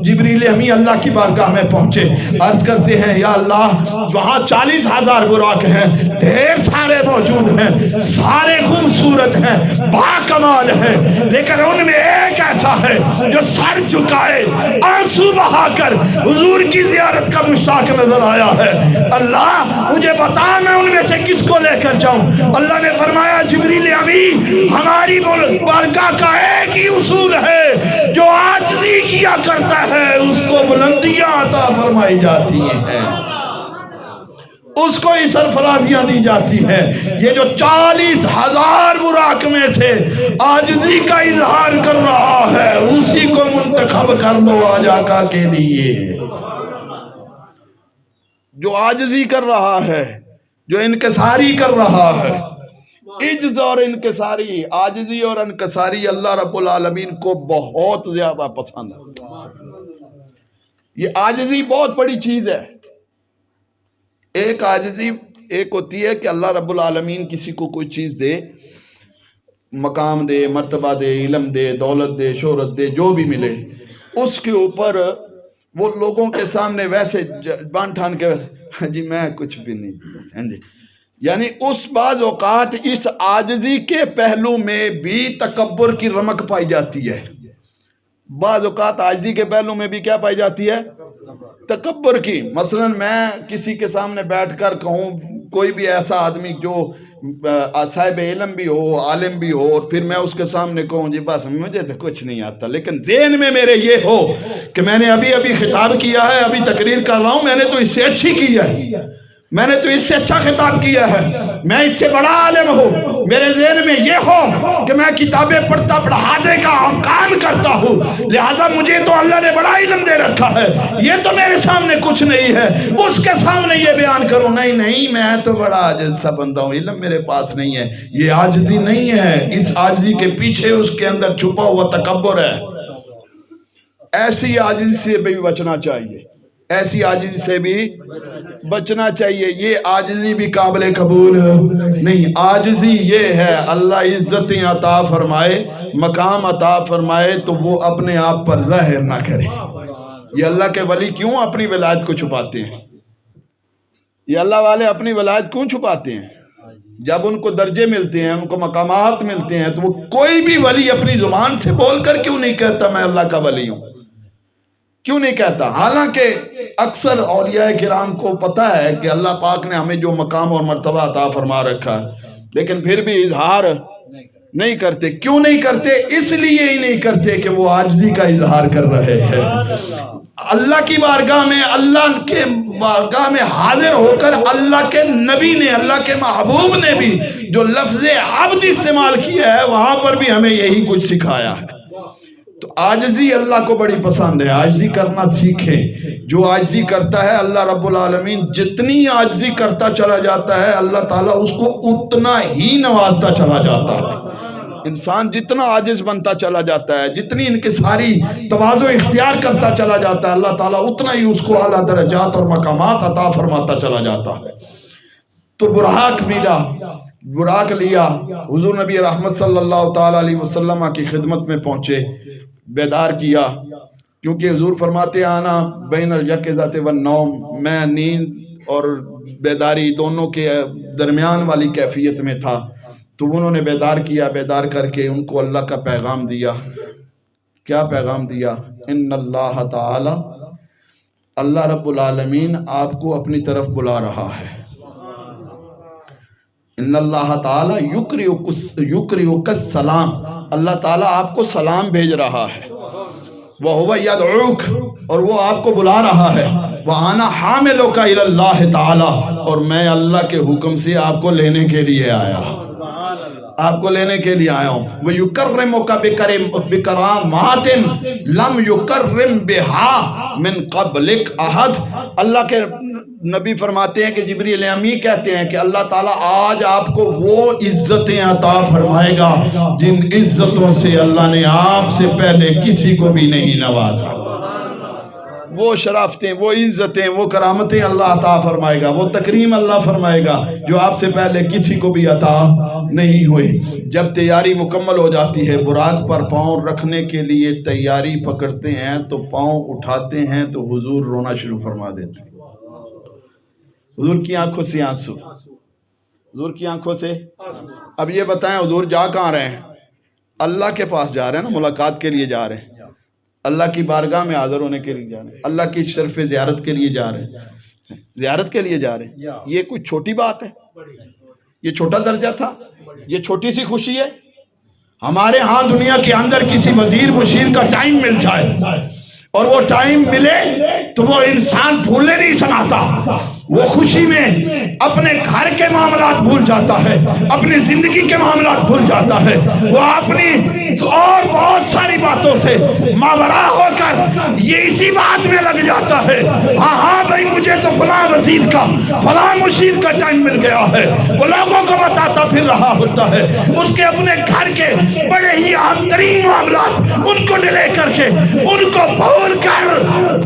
جبریل امین اللہ کی بارگاہ میں پہنچے، عرض کرتے ہیں یا اللہ وہاں 40,000 براق ہیں، ڈھیر سارے موجود ہیں، سارے خوبصورت ہیں، کمال ہے، لیکن ان میں ایک ایسا ہے جو سر جھکائے آنسو بہا کر حضور کی زیارت کا مشتاق نظر آیا ہے۔ اللہ مجھے بتا میں ان میں سے کس کو لے کر جاؤں؟ اللہ نے فرمایا جبریل امی ہماری بارگاہ کا ایک ہی اصول ہے، جو عاجزی کیا کرتا ہے اس کو بلندیاں عطا فرمائی جاتی ہیں، اس کو ہی سرفرازیاں دی جاتی ہیں۔ یہ جو 40,000 براق میں سے عاجزی کا اظہار کر رہا ہے اسی کو منتخب کر لو آج آقا کے لیے۔ جو عاجزی کر رہا ہے، جو انکساری کر رہا ہے، عجز اور انکساری، عاجزی اور انکساری اللہ رب العالمین کو بہت زیادہ پسند ہے۔ یہ عاجزی بہت بڑی چیز ہے۔ ایک عاجزی ایک ہوتی ہے کہ اللہ رب العالمین کسی کو کوئی چیز دے، مقام دے، مرتبہ دے، علم دے، دولت دے، شہرت دے، جو بھی ملے، اس کے اوپر وہ لوگوں کے سامنے ویسے بان ٹھان کے جی میں کچھ بھی نہیں، یعنی اس بعض اوقات اس عاجزی کے پہلو میں بھی تکبر کی رمق پائی جاتی ہے۔ بعض اوقات عاجزی کے پہلو میں بھی کیا پائی جاتی ہے؟ تکبر کی۔ مثلا میں کسی کے سامنے بیٹھ کر کہوں، کوئی بھی ایسا آدمی جو صاحب علم بھی ہو، عالم بھی ہو، اور پھر میں اس کے سامنے کہوں جی بس مجھے تو کچھ نہیں آتا، لیکن ذہن میں میرے یہ ہو کہ میں نے ابھی خطاب کیا ہے، ابھی تقریر کر رہا ہوں، میں نے تو اس سے اچھی کی ہے، میں نے تو اس سے اچھا خطاب کیا ہے، میں اس سے بڑا عالم ہوں، میرے ذہن میں یہ ہو کہ میں کتابیں پڑھتا پڑھانے کا کام کرتا ہوں، لہٰذا مجھے تو اللہ نے بڑا علم دے رکھا ہے، یہ تو میرے سامنے کچھ نہیں ہے، اس کے سامنے یہ بیان کروں نہیں میں تو بڑا عاجز سا بندہ ہوں، علم میرے پاس نہیں ہے۔ یہ عاجزی نہیں ہے، اس عاجزی کے پیچھے اس کے اندر چھپا ہوا تکبر ہے۔ ایسی عاجزی سے بھی بچنا چاہیے، ایسی عاجزی سے بھی بچنا چاہیے۔ یہ عاجزی بھی قابل قبول نہیں۔ عاجزی یہ ہے اللہ عزتیں عطا فرمائے، مقام عطا فرمائے تو وہ اپنے آپ پر ظاہر نہ کرے۔ یہ اللہ کے ولی کیوں اپنی ولایت کو چھپاتے ہیں؟ یہ اللہ والے اپنی ولایت کیوں چھپاتے ہیں؟ جب ان کو درجے ملتے ہیں، ان کو مقامات ملتے ہیں، تو وہ کوئی بھی ولی اپنی زبان سے بول کر کیوں نہیں کہتا میں اللہ کا ولی ہوں؟ کیوں نہیں کہتا؟ حالانکہ اکثر اولیاء کرام کو پتہ ہے کہ اللہ پاک نے ہمیں جو مقام اور مرتبہ عطا فرما رکھا ہے، لیکن پھر بھی اظہار نہیں کرتے۔ کیوں نہیں کرتے؟ اس لیے ہی نہیں کرتے کہ وہ عاجزی کا اظہار کر رہے ہیں۔ اللہ کی بارگاہ میں، اللہ کے بارگاہ میں حاضر ہو کر اللہ کے نبی نے، اللہ کے محبوب نے بھی جو لفظ عبد استعمال کیا ہے، وہاں پر بھی ہمیں یہی کچھ سکھایا ہے۔ تو عاجزی اللہ کو بڑی پسند ہے، عاجزی کرنا سیکھیں۔ جو عاجزی کرتا ہے اللہ رب العالمین جتنی عاجزی کرتا چلا جاتا ہے، اللہ تعالیٰ اس کو اتنا ہی نوازتا چلا جاتا ہے۔ انسان جتنا عاجز بنتا چلا جاتا ہے، جتنی انکساری تواضع اختیار کرتا چلا جاتا ہے، اللہ تعالیٰ اتنا ہی اس کو اعلیٰ درجات اور مقامات عطا فرماتا چلا جاتا ہے۔ تو براق ملا، براق لیا، حضور نبی رحمت صلی اللہ تعالیٰ علیہ وسلم کی خدمت میں پہنچے، بیدار کیا، کیونکہ حضور فرماتے آنا بین الیقظۃ والنوم، میں نیند اور بیداری دونوں کے درمیان والی کیفیت میں تھا۔ تو انہوں نے بیدار کیا، بیدار کر کے ان کو اللہ کا پیغام دیا۔ کیا پیغام دیا؟ ان اللہ تعالی، اللہ رب العالمین آپ کو اپنی طرف بلا رہا ہے۔ ان اللہ تعالی یقرئک السلام، اللہ تعالیٰ آپ کو سلام بھیج رہا ہے۔ وَهُوَ يَدْعُوكَ، اور وہ آپ کو بلا رہا ہے۔ وَأَنَا حَامِلُكَ إِلَى اللَّهِ تعالی، اور میں اللہ کے حکم سے آپ کو لینے کے لیے آیا ہوں، آپ کو لینے کے لیے آیا ہوں۔ وَيُكَرِّمُكَ بِكَرَامَاتٍ لَمْ يُكَرِّمْ بِهَا مِنْ قَبْلِكَ أَحَدٌ۔ اللہ کے نبی فرماتے ہیں کہ جبریل امی کہتے ہیں کہ اللہ تعالیٰ آج آپ کو وہ عزتیں عطا فرمائے گا جن عزتوں سے اللہ نے آپ سے پہلے کسی کو بھی نہیں نوازا۔ وہ شرافتیں، وہ عزتیں، وہ کرامتیں اللہ عطا فرمائے گا، وہ تکریم اللہ فرمائے گا جو آپ سے پہلے کسی کو بھی عطا نہیں ہوئی۔ جب تیاری مکمل ہو جاتی ہے، براق پر پاؤں رکھنے کے لیے تیاری پکڑتے ہیں تو پاؤں اٹھاتے ہیں تو حضور رونا شروع فرما دیتے ہیں۔ حضور کی آنکھوں سے آنسو، حضور کی آنکھوں سے۔ اب یہ بتائیں حضور جا کہاں رہے ہیں؟ اللہ کے پاس جا رہے ہیں نا، ملاقات کے لیے جا رہے ہیں، اللہ کی بارگاہ میں حاضر ہونے کے لیے جا رہے ہیں، اللہ کی شرف زیارت کے لیے جا رہے ہیں، زیارت کے لیے جا رہے ہیں. یہ کوئی چھوٹی بات ہے؟ یہ چھوٹا درجہ تھا؟ یہ چھوٹی سی خوشی ہے؟ ہمارے ہاں دنیا کے اندر کسی وزیر مشیر کا ٹائم مل جائے اور وہ ٹائم ملے تو وہ انسان بھولنے نہیں سناتا، وہ خوشی میں اپنے گھر کے معاملات بھول جاتا ہے، اپنی زندگی کے معاملات بھول جاتا ہے، وہ اپنی اور بہت ساری باتوں سے ماورا ہو کر یہ اسی بات میں لگ جاتا ہے، ہاں بھائی مجھے تو فلاں وزیر کا فلاں مشیر کا ٹائم مل گیا ہے، وہ لوگوں کو بتاتا پھر رہا ہوتا ہے، اس کے اپنے گھر کے بڑے ہی اہم ترین معاملات ان کو ڈیلے کر کے ان کو بھول کر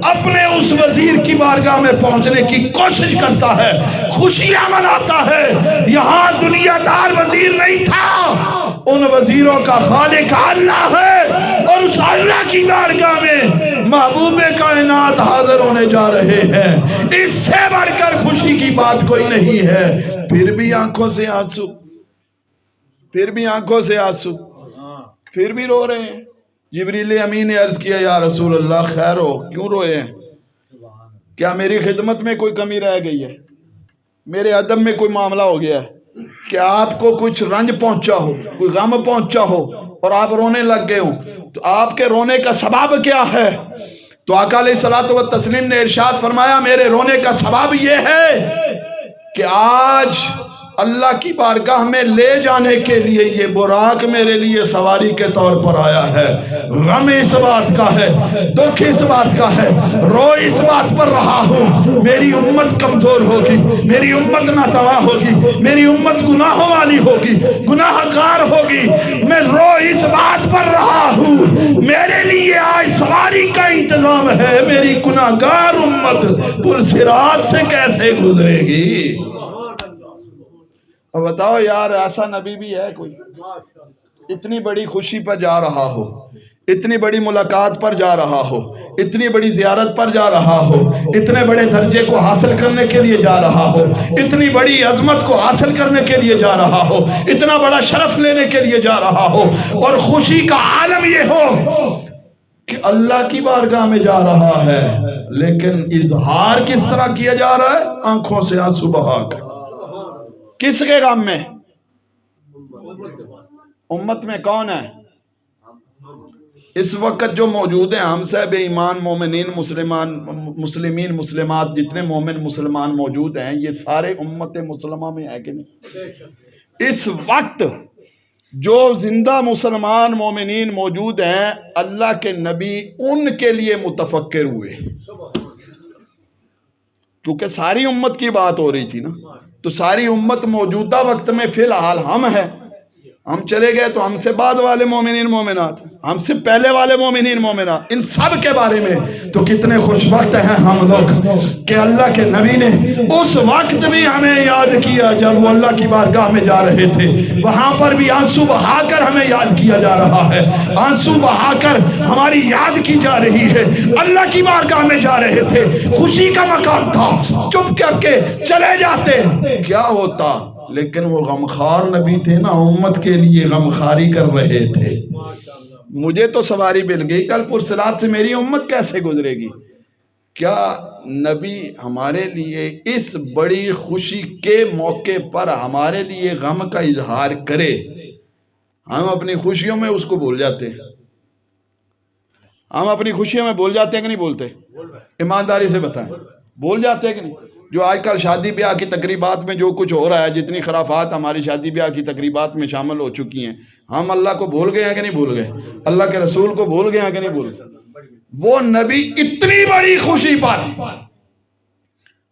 اپنے اس وزیر کی بارگاہ میں پہنچنے کی کوشش کرتا ہے، خوشیاں مناتا ہے. یہاں دنیا دار وزیر نہیں تھا، ان وزیروں کا خالق اللہ ہے، اور اس اللہ کی بارگاہ میں محبوب کائنات حاضر ہونے جا رہے ہیں. اس سے بڑھ کر خوشی کی بات کوئی نہیں ہے. پھر بھی آنکھوں سے آنسو، پھر بھی آنکھوں سے آنسو، پھر بھی رو رہے ہیں. جبریل امین نے عرض کیا یا رسول اللہ خیر ہو، کیوں روئے ہیں؟ کیا میری خدمت میں کوئی کمی رہ گئی ہے؟ میرے ادب میں کوئی معاملہ ہو گیا ہے؟ کیا آپ کو کچھ رنج پہنچا ہو، کوئی غم پہنچا ہو اور آپ رونے لگ گئے ہوں؟ تو آپ کے رونے کا سبب کیا ہے؟ تو آقا علیہ الصلوۃ والتسلیم نے ارشاد فرمایا میرے رونے کا سبب یہ ہے کہ آج اللہ کی بارگاہ میں لے جانے کے لیے یہ براق میرے لیے سواری کے طور پر آیا ہے. غم اس بات کا ہے، دکھ اس بات کا ہے، رو اس بات پر رہا ہوں میری امت کمزور ہوگی، میری امت ناتواں ہوگی، میری امت گناہوں والی ہوگی، گناہ گار ہوگی. میں رو اس بات پر رہا ہوں میرے لیے آج سواری کا انتظام ہے، میری گناہ گار امت پل صراط سے کیسے گزرے گی؟ اب بتاؤ یار، ایسا نبی بھی ہے کوئی؟ اتنی بڑی خوشی پر جا رہا ہو، اتنی بڑی ملاقات پر جا رہا ہو، اتنی بڑی زیارت پر جا رہا ہو، اتنے بڑے درجے کو حاصل کرنے کے لیے جا رہا ہو، اتنی بڑی عظمت کو حاصل کرنے کے لیے جا رہا ہو، اتنا بڑا شرف لینے کے لیے جا رہا ہو، اور خوشی کا عالم یہ ہو کہ اللہ کی بارگاہ میں جا رہا ہے، لیکن اظہار کس طرح کیا جا رہا ہے؟ آنکھوں سے آنسو بہا کر. کس کے غم میں؟ امت میں کون ہے اس وقت جو موجود ہیں؟ ہم سے بے ایمان مومنین مسلمین مسلمات جتنے مومن مسلمان موجود ہیں یہ سارے امت مسلمہ میں ہے کہ نہیں؟ اس وقت جو زندہ مسلمان مومنین موجود ہیں اللہ کے نبی ان کے لیے متفکر ہوئے، کیونکہ ساری امت کی بات ہو رہی تھی نا. تو ساری امت موجودہ وقت میں فی الحال ہم ہیں، ہم چلے گئے تو ہم سے بعد والے مومنین مومنات، ہم سے پہلے والے مومنین مومنات، ان سب کے بارے میں تو کتنے خوش وقت ہیں ہم لوگ کہ اللہ کے نبی نے اس وقت بھی ہمیں یاد کیا جب وہ اللہ کی بارگاہ میں جا رہے تھے. وہاں پر بھی آنسو بہا کر ہمیں یاد کیا جا رہا ہے، آنسو بہا کر ہماری یاد کی جا رہی ہے. اللہ کی بارگاہ میں جا رہے تھے، خوشی کا مقام تھا، چپ کر کے چلے جاتے کیا ہوتا؟ لیکن وہ غمخوار نبی تھے نا، امت کے لیے غمخواری کر رہے تھے. مجھے تو سواری مل گئی، کل پرسرات سے میری امت کیسے گزرے گی؟ کیا نبی ہمارے لیے اس بڑی خوشی کے موقع پر ہمارے لیے غم کا اظہار کرے؟ ہم اپنی خوشیوں میں اس کو بھول جاتے ہیں. ہم اپنی خوشیوں میں بھول جاتے ہیں کہ نہیں بولتے؟ ایمانداری سے بتائیں، بھول جاتے ہیں کہ نہیں؟ جو آج کل شادی بیاہ کی تقریبات میں جو کچھ ہو رہا ہے، جتنی خرافات ہماری شادی بیاہ کی تقریبات میں شامل ہو چکی ہیں، ہم اللہ کو بھول گئے ہیں کہ نہیں بھول گئے؟ اللہ کے رسول کو بھول گئے ہیں کہ نہیں بھول گئے؟ وہ نبی اتنی بڑی خوشی پر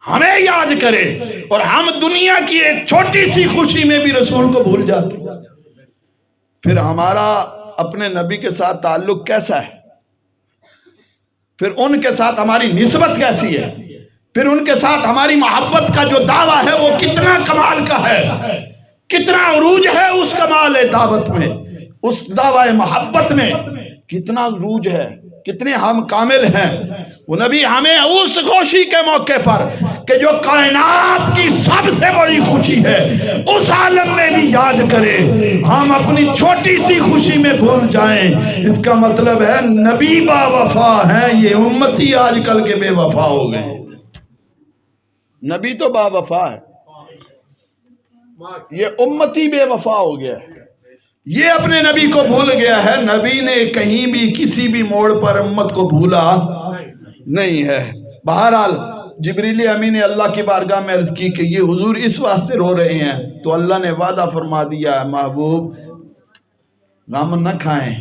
ہمیں یاد کرے اور ہم دنیا کی ایک چھوٹی سی خوشی میں بھی رسول کو بھول جاتے، پھر ہمارا اپنے نبی کے ساتھ تعلق کیسا ہے؟ پھر ان کے ساتھ ہماری نسبت کیسی ہے؟ پھر ان کے ساتھ ہماری محبت کا جو دعویٰ ہے وہ کتنا کمال کا ہے، کتنا عروج ہے اس کمال دعوت میں، اس دعوی محبت میں کتنا عروج ہے کتنے ہم کامل ہیں وہ نبی ہمیں اس خوشی کے موقع پر کہ جو کائنات کی سب سے بڑی خوشی ہے اس عالم میں بھی یاد کرے، ہم اپنی چھوٹی سی خوشی میں بھول جائیں۔ اس کا مطلب ہے نبی با وفا ہیں، یہ امتی آج کل کے بے وفا ہو گئے ہیں۔ نبی تو با وفا ہے، یہ امتی بے وفا ہو گیا ہے، یہ اپنے نبی کو بھول گیا ہے۔ نبی نے کہیں بھی کسی بھی موڑ پر امت کو بھولا نہیں ہے۔ بہرحال جبریل امین نے اللہ کی بارگاہ میں عرض کی کہ یہ حضور اس واسطے رو رہے ہیں، تو اللہ نے وعدہ فرما دیا محبوب غم نہ کھائیں،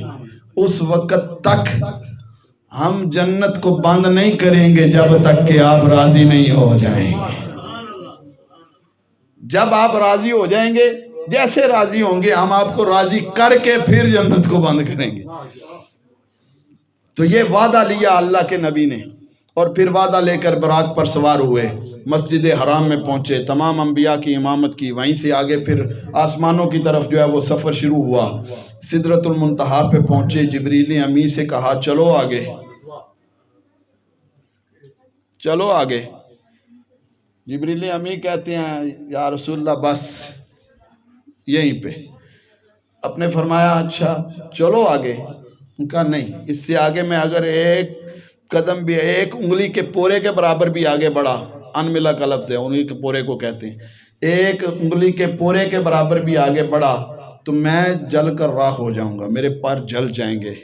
اس وقت تک ہم جنت کو بند نہیں کریں گے جب تک کہ آپ راضی نہیں ہو جائیں گے۔ جب آپ راضی ہو جائیں گے، جیسے راضی ہوں گے ہم آپ کو راضی کر کے پھر جنت کو بند کریں گے۔ تو یہ وعدہ لیا اللہ کے نبی نے، اور پھر وعدہ لے کر براق پر سوار ہوئے، مسجد حرام میں پہنچے، تمام انبیاء کی امامت کی، وہیں سے آگے پھر آسمانوں کی طرف جو ہے وہ سفر شروع ہوا۔ سدرۃ المنتہا پہ پہنچے، جبریل امی سے کہا چلو آگے، چلو آگے۔ جبریل امی کہتے ہیں یا رسول اللہ بس یہیں پہ۔ اپنے فرمایا اچھا چلو آگے، ان کا نہیں، اس سے آگے میں اگر ایک قدم بھی، ایک انگلی کے پورے کے برابر بھی آگے بڑھا، انملا کا لفظ ہے، انگلی کے پورے کو کہتے ہیں، ایک انگلی کے پورے کے برابر بھی آگے بڑھا تو میں جل کر راکھ ہو جاؤں گا، میرے پیر جل جائیں گے۔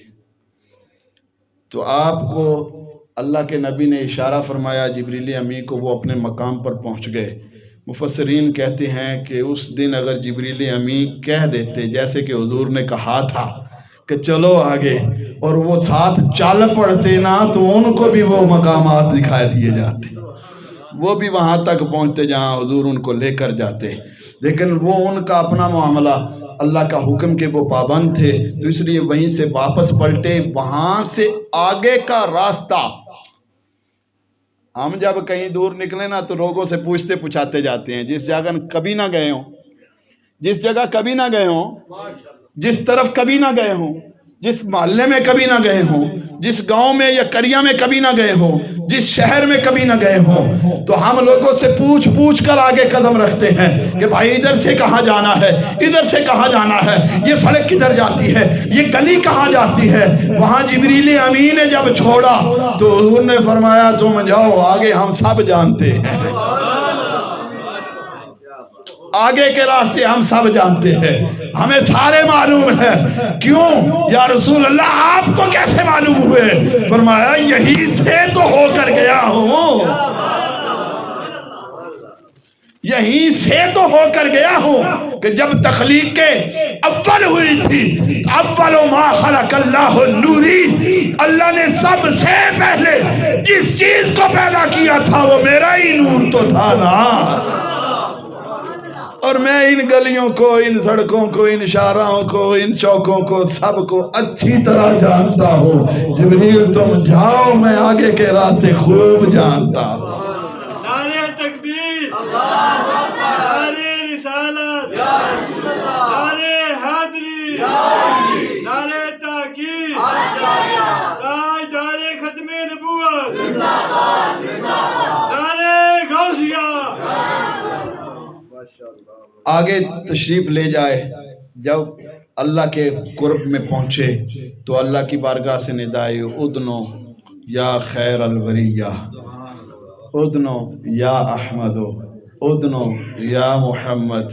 تو آپ کو اللہ کے نبی نے اشارہ فرمایا جبریل امی کو، وہ اپنے مقام پر پہنچ گئے۔ مفسرین کہتے ہیں کہ اس دن اگر جبریل امی کہہ دیتے جیسے کہ حضور نے کہا تھا کہ چلو آگے، اور وہ ساتھ چل پڑتے نا، تو ان کو بھی وہ مقامات دکھائے دیے جاتے، وہ بھی وہاں تک پہنچتے جہاں حضور ان کو لے کر جاتے۔ لیکن وہ ان کا اپنا معاملہ، اللہ کا حکم کے وہ پابند تھے، تو اس لیے وہیں سے واپس پلٹے۔ وہاں سے آگے کا راستہ، ہم جب کہیں دور نکلے نا تو لوگوں سے پوچھتے پوچھاتے جاتے ہیں، جس جگہ کبھی نہ گئے ہوں، جس جگہ کبھی نہ گئے ہوں، جس طرف کبھی نہ گئے ہوں، جس محلے میں کبھی نہ گئے ہوں، جس گاؤں میں یا قریہ میں کبھی نہ گئے ہوں، جس شہر میں کبھی نہ گئے ہوں، تو ہم لوگوں سے پوچھ پوچھ کر آگے قدم رکھتے ہیں کہ بھائی ادھر سے کہاں جانا ہے، ادھر سے کہاں جانا ہے، یہ سڑک کدھر جاتی ہے، یہ گلی کہاں جاتی ہے۔ وہاں جبریل امین نے جب چھوڑا تو حضور نے فرمایا تم جاؤ آگے، ہم سب جانتے ہیں، آگے کے راستے ہم سب جانتے ہیں، ہمیں سارے معلوم ہیں۔ کیوں یا رسول اللہ آپ کو کیسے معلوم ہوئے؟ فرمایا یہی سے تو ہو کر گیا ہوں، یہیں سے تو ہو کر گیا ہوں کہ جب تخلیق کے اول ہوئی تھی، اول ما خلق اللہ نوری، اللہ نے سب سے پہلے جس چیز کو پیدا کیا تھا وہ میرا ہی نور تو تھا نا، اور میں ان گلیوں کو، ان سڑکوں کو، ان شاہراہوں کو، ان چوکوں کو، سب کو اچھی طرح جانتا ہوں۔ جبریل تم جاؤ، میں آگے کے راستے خوب جانتا ہوں۔ نعرہ تکبیر، نعرہ رسالت، نعرہ حیدری، نعرہ تحقیق، تاجدار ختم نبوت، نعرہ غوثیہ۔ آگے تشریف لے جائے، جب اللہ کے قرب میں پہنچے تو اللہ کی بارگاہ سے ندائے ادنو یا خیر الوریہ، ادنو یا احمد، ادنو یا محمد۔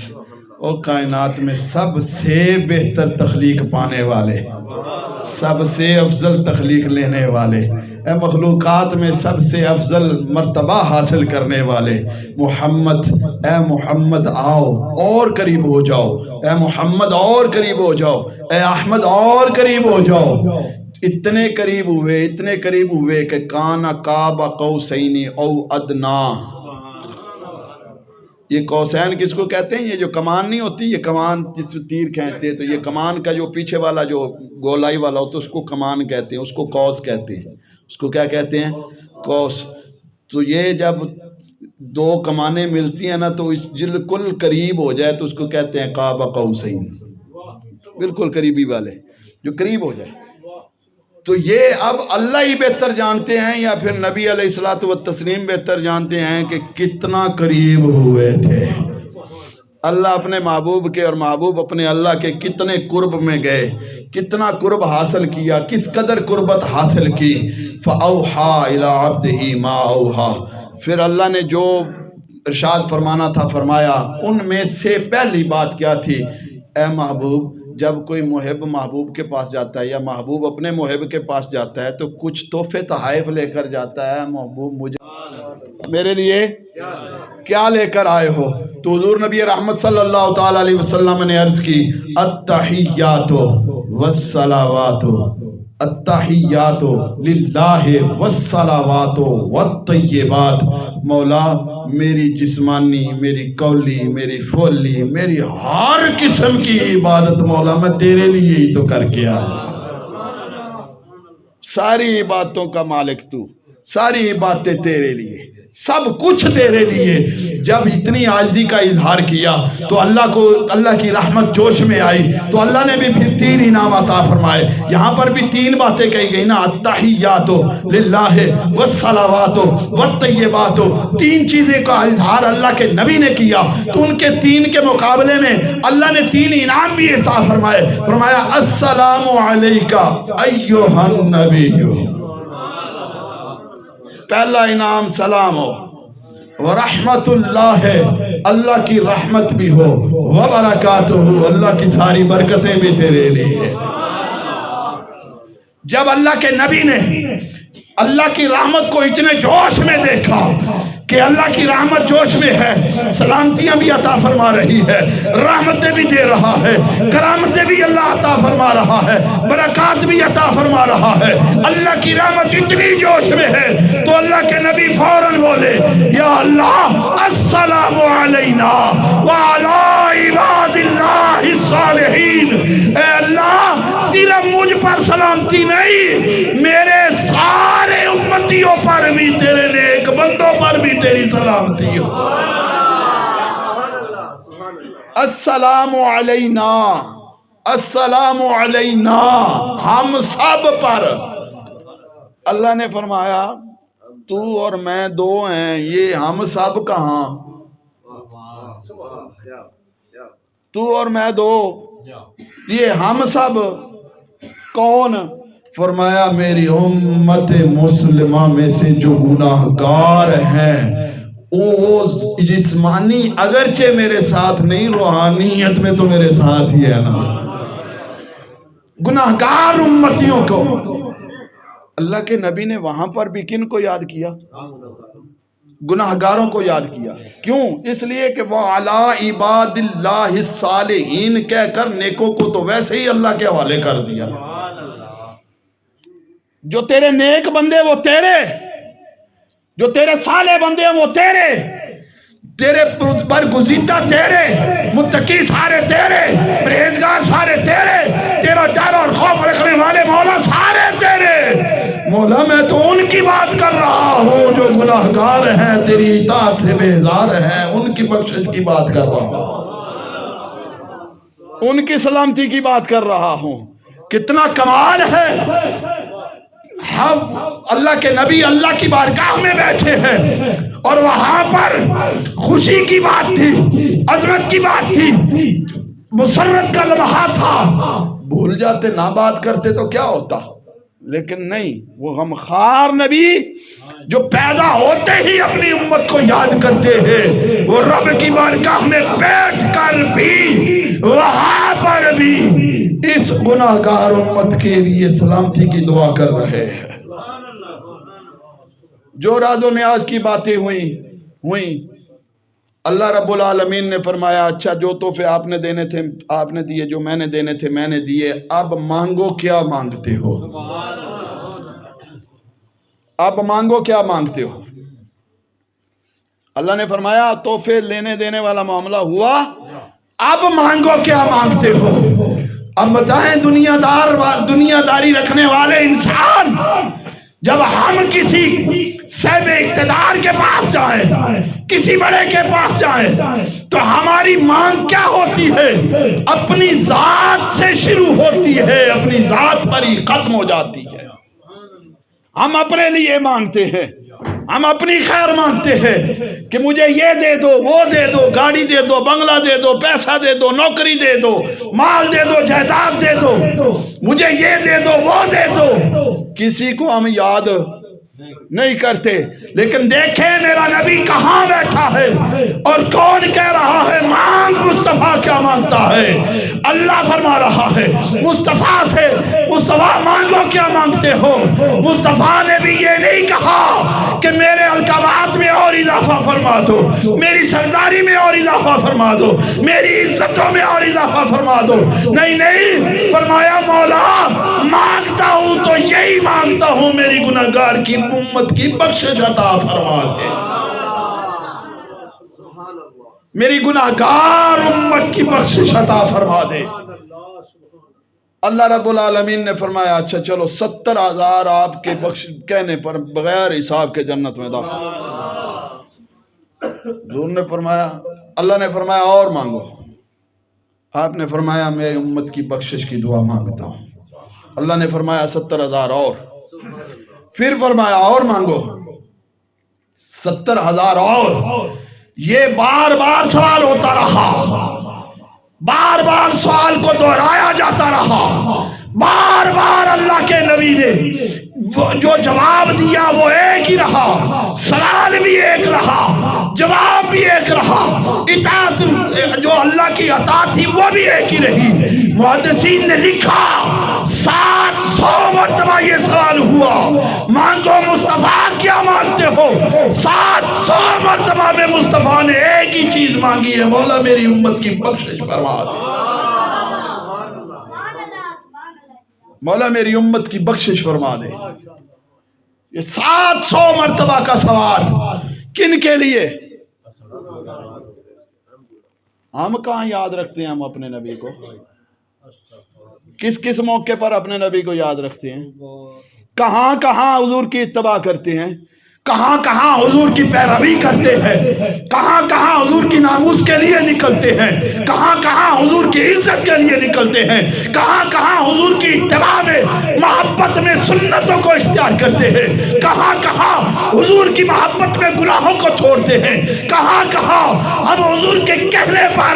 اور کائنات میں سب سے بہتر تخلیق پانے والے، سب سے افضل تخلیق لینے والے، اے مخلوقات میں سب سے افضل مرتبہ حاصل کرنے والے محمد، اے محمد آؤ اور قریب ہو جاؤ، اے محمد اور قریب ہو جاؤ، اے احمد اور قریب ہو جاؤ۔ اتنے قریب ہوئے، اتنے قریب ہوئے کہ کان قاب قوسین او ادنا۔ یہ قوسین کس کو کہتے ہیں؟ یہ جو کمان نہیں ہوتی، یہ کمان جس سے تیر کھینچتے ہیں، تو یہ کمان کا جو پیچھے والا جو گولائی والا ہوتا ہے اس کو کمان کہتے ہیں، اس کو قوس کہتے ہیں، اس کو کیا کہتے ہیں؟ قوس۔ تو یہ جب دو کمانیں ملتی ہیں نا تو اس بالکل قریب ہو جائے تو اس کو کہتے ہیں قاب قوسین، بالکل قریبی والے، جو قریب ہو جائے۔ تو یہ اب اللہ ہی بہتر جانتے ہیں یا پھر نبی علیہ الصلوۃ والتسلیم بہتر جانتے ہیں کہ کتنا قریب ہوئے تھے اللہ اپنے محبوب کے اور محبوب اپنے اللہ کے کتنے قرب میں گئے, کتنا قرب حاصل کیا, کس قدر قربت حاصل کی. فَأَوْحَا إِلَىٰ عَبْدِهِ مَا أَوْحَا, پھر اللہ نے جو ارشاد فرمانا تھا فرمایا. ان میں سے پہلی بات کیا تھی؟ اے محبوب, جب کوئی محب محبوب کے پاس جاتا ہے یا محبوب اپنے محب کے پاس جاتا ہے تو کچھ تحفے تحائف لے کر جاتا ہے. محبوب مجھے میرے لیے کیا لے کر آئے ہو؟ تو حضور نبی رحمت صلی اللہ تعالی علیہ وسلم نے عرض کی التحیات والصلوات, التحیات للہ والصلوات والطیبات. مولا میری جسمانی, میری قولی, میری فولی, میری ہر قسم کی عبادت مولا میں تیرے لیے ہی تو کر کے آیا. ساری عبادتوں کا مالک تو, ساری عبادتیں تیرے لیے, سب کچھ تیرے لیے. جب اتنی عاجزی کا اظہار کیا تو اللہ کی رحمت جوش میں آئی, تو اللہ نے بھی پھر 3 انعام عطا فرمائے. یہاں پر بھی 3 باتیں کہی گئی نا, التحیات للہ والصلوات والطیبات. 3 چیزیں کا اظہار اللہ کے نبی نے کیا, تو ان کے 3 کے مقابلے میں اللہ نے 3 انعام بھی عطا فرمائے. فرمایا السلام علیکہ ایھا النبی, پہلا انعام سلام ہو, ورحمت اللہ, اللہ کی رحمت بھی ہو, وبرکاتہ, اللہ کی ساری برکتیں بھی تیرے لیے. جب اللہ کے نبی نے اللہ کی رحمت کو اتنے جوش میں دیکھا کہ اللہ کی رحمت جوش میں ہے, سلامتیاں بھی عطا فرما رہی ہے, رحمتیں بھی دے رہا ہے, کرامتیں بھی اللہ عطا فرما رہا ہے, برکات بھی عطا فرما رہا ہے, اللہ کی رحمت اتنی جوش میں ہے, تو اللہ کے نبی فوراً بولے یا اللہ السلام علینا وعلی عباد اللہ الصالحین. اے اللہ صرف مجھ پر سلامتی نہیں, میرے سارے امتیوں پر بھی, تیرے نیک بندوں پر بھی تیری سلامتی ہو. السلام علینا, السلام علینا, ہم سب پر. اللہ نے فرمایا تو اور میں 2 ہیں, یہ ہم سب کہاں, تو اور میں 2, یہ ہم سب کون؟ فرمایا میری امت مسلمہ میں سے جو گناہ گار ہیں, وہ جسمانی اگرچہ میرے ساتھ نہیں, روحانیت میں تو میرے ساتھ ہی ہے نا. گناہ گار امتیوں کو اللہ کے نبی نے وہاں پر بھی کن کو یاد کیا؟ گناہ گاروں کو یاد کیا. کیوں؟ اس لیے کہ وہ علی عباد اللہ الصالحین کہہ کر نیکوں کو تو ویسے ہی اللہ کے حوالے کر دیا. جو تیرے نیک بندے وہ تیرے, جو تیرے صالح بندے وہ تیرے, تیرے برگزیدہ تیرے, متقی سارے تیرے, پرہیزگار سارے تیرے, تیرا ڈر اور خوف رکھنے والے مولا سارے تیرے. مولا میں تو ان کی بات کر رہا ہوں جو گناہ گار ہیں, تیری اطاعت سے بیزار ہیں, ان کی بخشش کی بات کر رہا ہوں, ان کی سلامتی کی بات کر رہا ہوں. کتنا کمال ہے. ہم اللہ کے نبی اللہ کی بارگاہ میں بیٹھے ہیں اور وہاں پر خوشی کی بات تھی, عظمت کی بات تھی, مسرت کا لمحہ تھا. بھول جاتے, نہ بات کرتے تو کیا ہوتا, لیکن نہیں, وہ غمخوار نبی جو پیدا ہوتے ہی اپنی امت کو یاد کرتے ہیں, وہ رب کی بارگاہ میں بیٹھ کر بھی وہاں پر بھی اس گناہ گار امت کے لیے سلامتی کی دعا کر رہے ہیں. جو راز و نیاز کی باتیں ہوئیں, اللہ رب العالمین نے فرمایا اچھا جو تحفے آپ نے دینے تھے آپ نے دیے, جو میں نے دینے تھے میں نے دیے, اب مانگو کیا مانگتے ہو, اب مانگو کیا مانگتے ہو. اللہ نے فرمایا تحفے لینے دینے والا معاملہ ہوا, اب مانگو کیا مانگتے ہو. اب بتائیں دنیا داری رکھنے والے انسان جب ہم کسی صاحب اقتدار کے پاس جائیں، کسی بڑے کے پاس جائیں، تو ہماری مانگ کیا ہوتی ہے؟ اپنی ذات سے شروع ہوتی ہے، اپنی ذات پر ہی ختم ہو جاتی ہے۔ ہم اپنے لیے مانگتے ہیں، ہم اپنی خیر مانگتے ہیں کہ مجھے یہ دے دو، وہ دے دو، گاڑی دے دو، بنگلہ دے دو، پیسہ دے دو، نوکری دے دو، مال دے دو، جائیداد دے دو، مجھے یہ دے دو، وہ دے دو۔ کسی کو ہم یاد نہیں کرتے، لیکن دیکھیں میرا نبی کہاں بیٹھا ہے اور کون کہہ رہا ہے مانگ مصطفیٰ کیا مانگتا ہے۔ اللہ فرما رہا ہے مصطفیٰ سے، مصطفیٰ مانگو کیا مانگتے ہو۔ مصطفیٰ نے بھی یہ نہیں کہا کہ میرے القابات میں اور اضافہ فرما دو، میری سرداری میں اور اضافہ فرما دو، میری عزتوں میں اور اضافہ فرما دو۔ نہیں نہیں، فرمایا مولا مانگتا ہوں تو یہی مانگتا ہوں، میری گناہگار کی امت کی بخشش عطا فرما دے، میری گناہگار امت کی بخشش عطا فرما دے۔ اللہ رب العالمین نے فرمایا اچھا چلو 70,000 آپ کے بخش کہنے پر بغیر حساب کے جنت میں داخل۔ حضور نے فرمایا، اللہ نے فرمایا اور مانگو، آپ نے فرمایا میری امت کی بخشش کی دعا مانگتا ہوں۔ اللہ نے فرمایا 70,000 اور، پھر فرمایا اور مانگو 70,000 اور۔ یہ بار بار سوال ہوتا رہا، بار بار سوال کو دہرایا جاتا رہا، بار بار اللہ کے نبی نے جو جواب دیا وہ ایک ہی رہا، سوال بھی ایک رہا، جواب بھی ایک رہا، اطاعت جو اللہ کی اطاعت تھی وہ بھی ایک ہی رہی۔ محدثین نے لکھا 700 مرتبہ یہ سوال ہوا، مانگو مصطفیٰ کیا مانگتے ہو۔ 700 مرتبہ میں مصطفیٰ نے ایک ہی چیز مانگی ہے، مولا میری امت کی بخشش فرما دے، مولا میری امت کی بخشش فرما دے۔ یہ 700 مرتبہ کا سوال کن کے لیے؟ ہم کہاں یاد رکھتے ہیں ہم اپنے نبی کو؟ کس کس موقع پر اپنے نبی کو یاد رکھتے ہیں؟ کہاں کہاں حضور کی اتباع کرتے ہیں، کہاں کہاں حضور کی پیروی کرتے ہیں، کہاں کہاں حضور کی ناموس کے لیے نکلتے ہیں، کہاں کہاں حضور کی عزت کے لیے نکلتے ہیں، کہاں کہاں حضور کی اتباع میں محبت میں سنتوں کو اختیار کرتے ہیں، کہاں کہاں حضور کی محبت میں گناہوں کو چھوڑتے ہیں، کہاں کہاں ہم حضور کے کہنے پر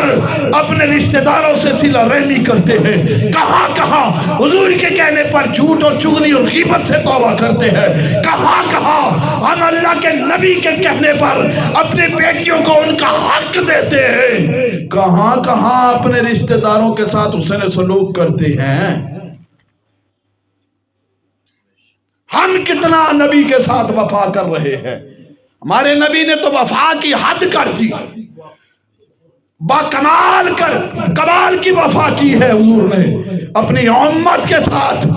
اپنے رشتہ داروں سے صلہ رحمی کرتے ہیں، کہاں کہاں حضور کے کہنے پر جھوٹ اور چغلی اور غیبت سے توبہ کرتے ہیں، کہاں کہاں ہم اللہ کے نبی کے کہنے پر اپنے بیٹیوں کو ان کا حق دیتے ہیں، کہاں کہاں اپنے رشتہ داروں کے ساتھ حسن سلوک کرتے ہیں۔ ہم کتنا نبی کے ساتھ وفا کر رہے ہیں؟ ہمارے نبی نے تو وفا کی حد کر دی، با کمال کی وفا کی ہے حضور نے اپنی امت کے ساتھ۔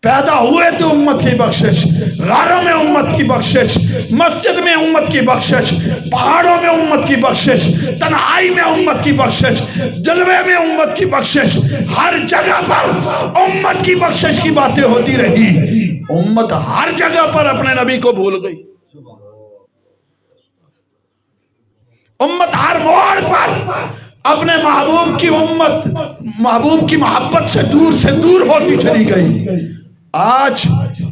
پیدا ہوئے تو امت کی بخشش، غاروں میں امت کی بخشش، مسجد میں امت کی بخشش، پہاڑوں میں امت کی بخشش، تنہائی میں امت کی بخشش، جلوے میں امت کی بخشش، ہر جگہ پر امت کی بخشش کی باتیں ہوتی رہی۔ امت ہر جگہ پر اپنے نبی کو بھول گئی، امت ہر موڑ پر اپنے محبوب کی محبت سے دور ہوتی چلی گئی۔ آج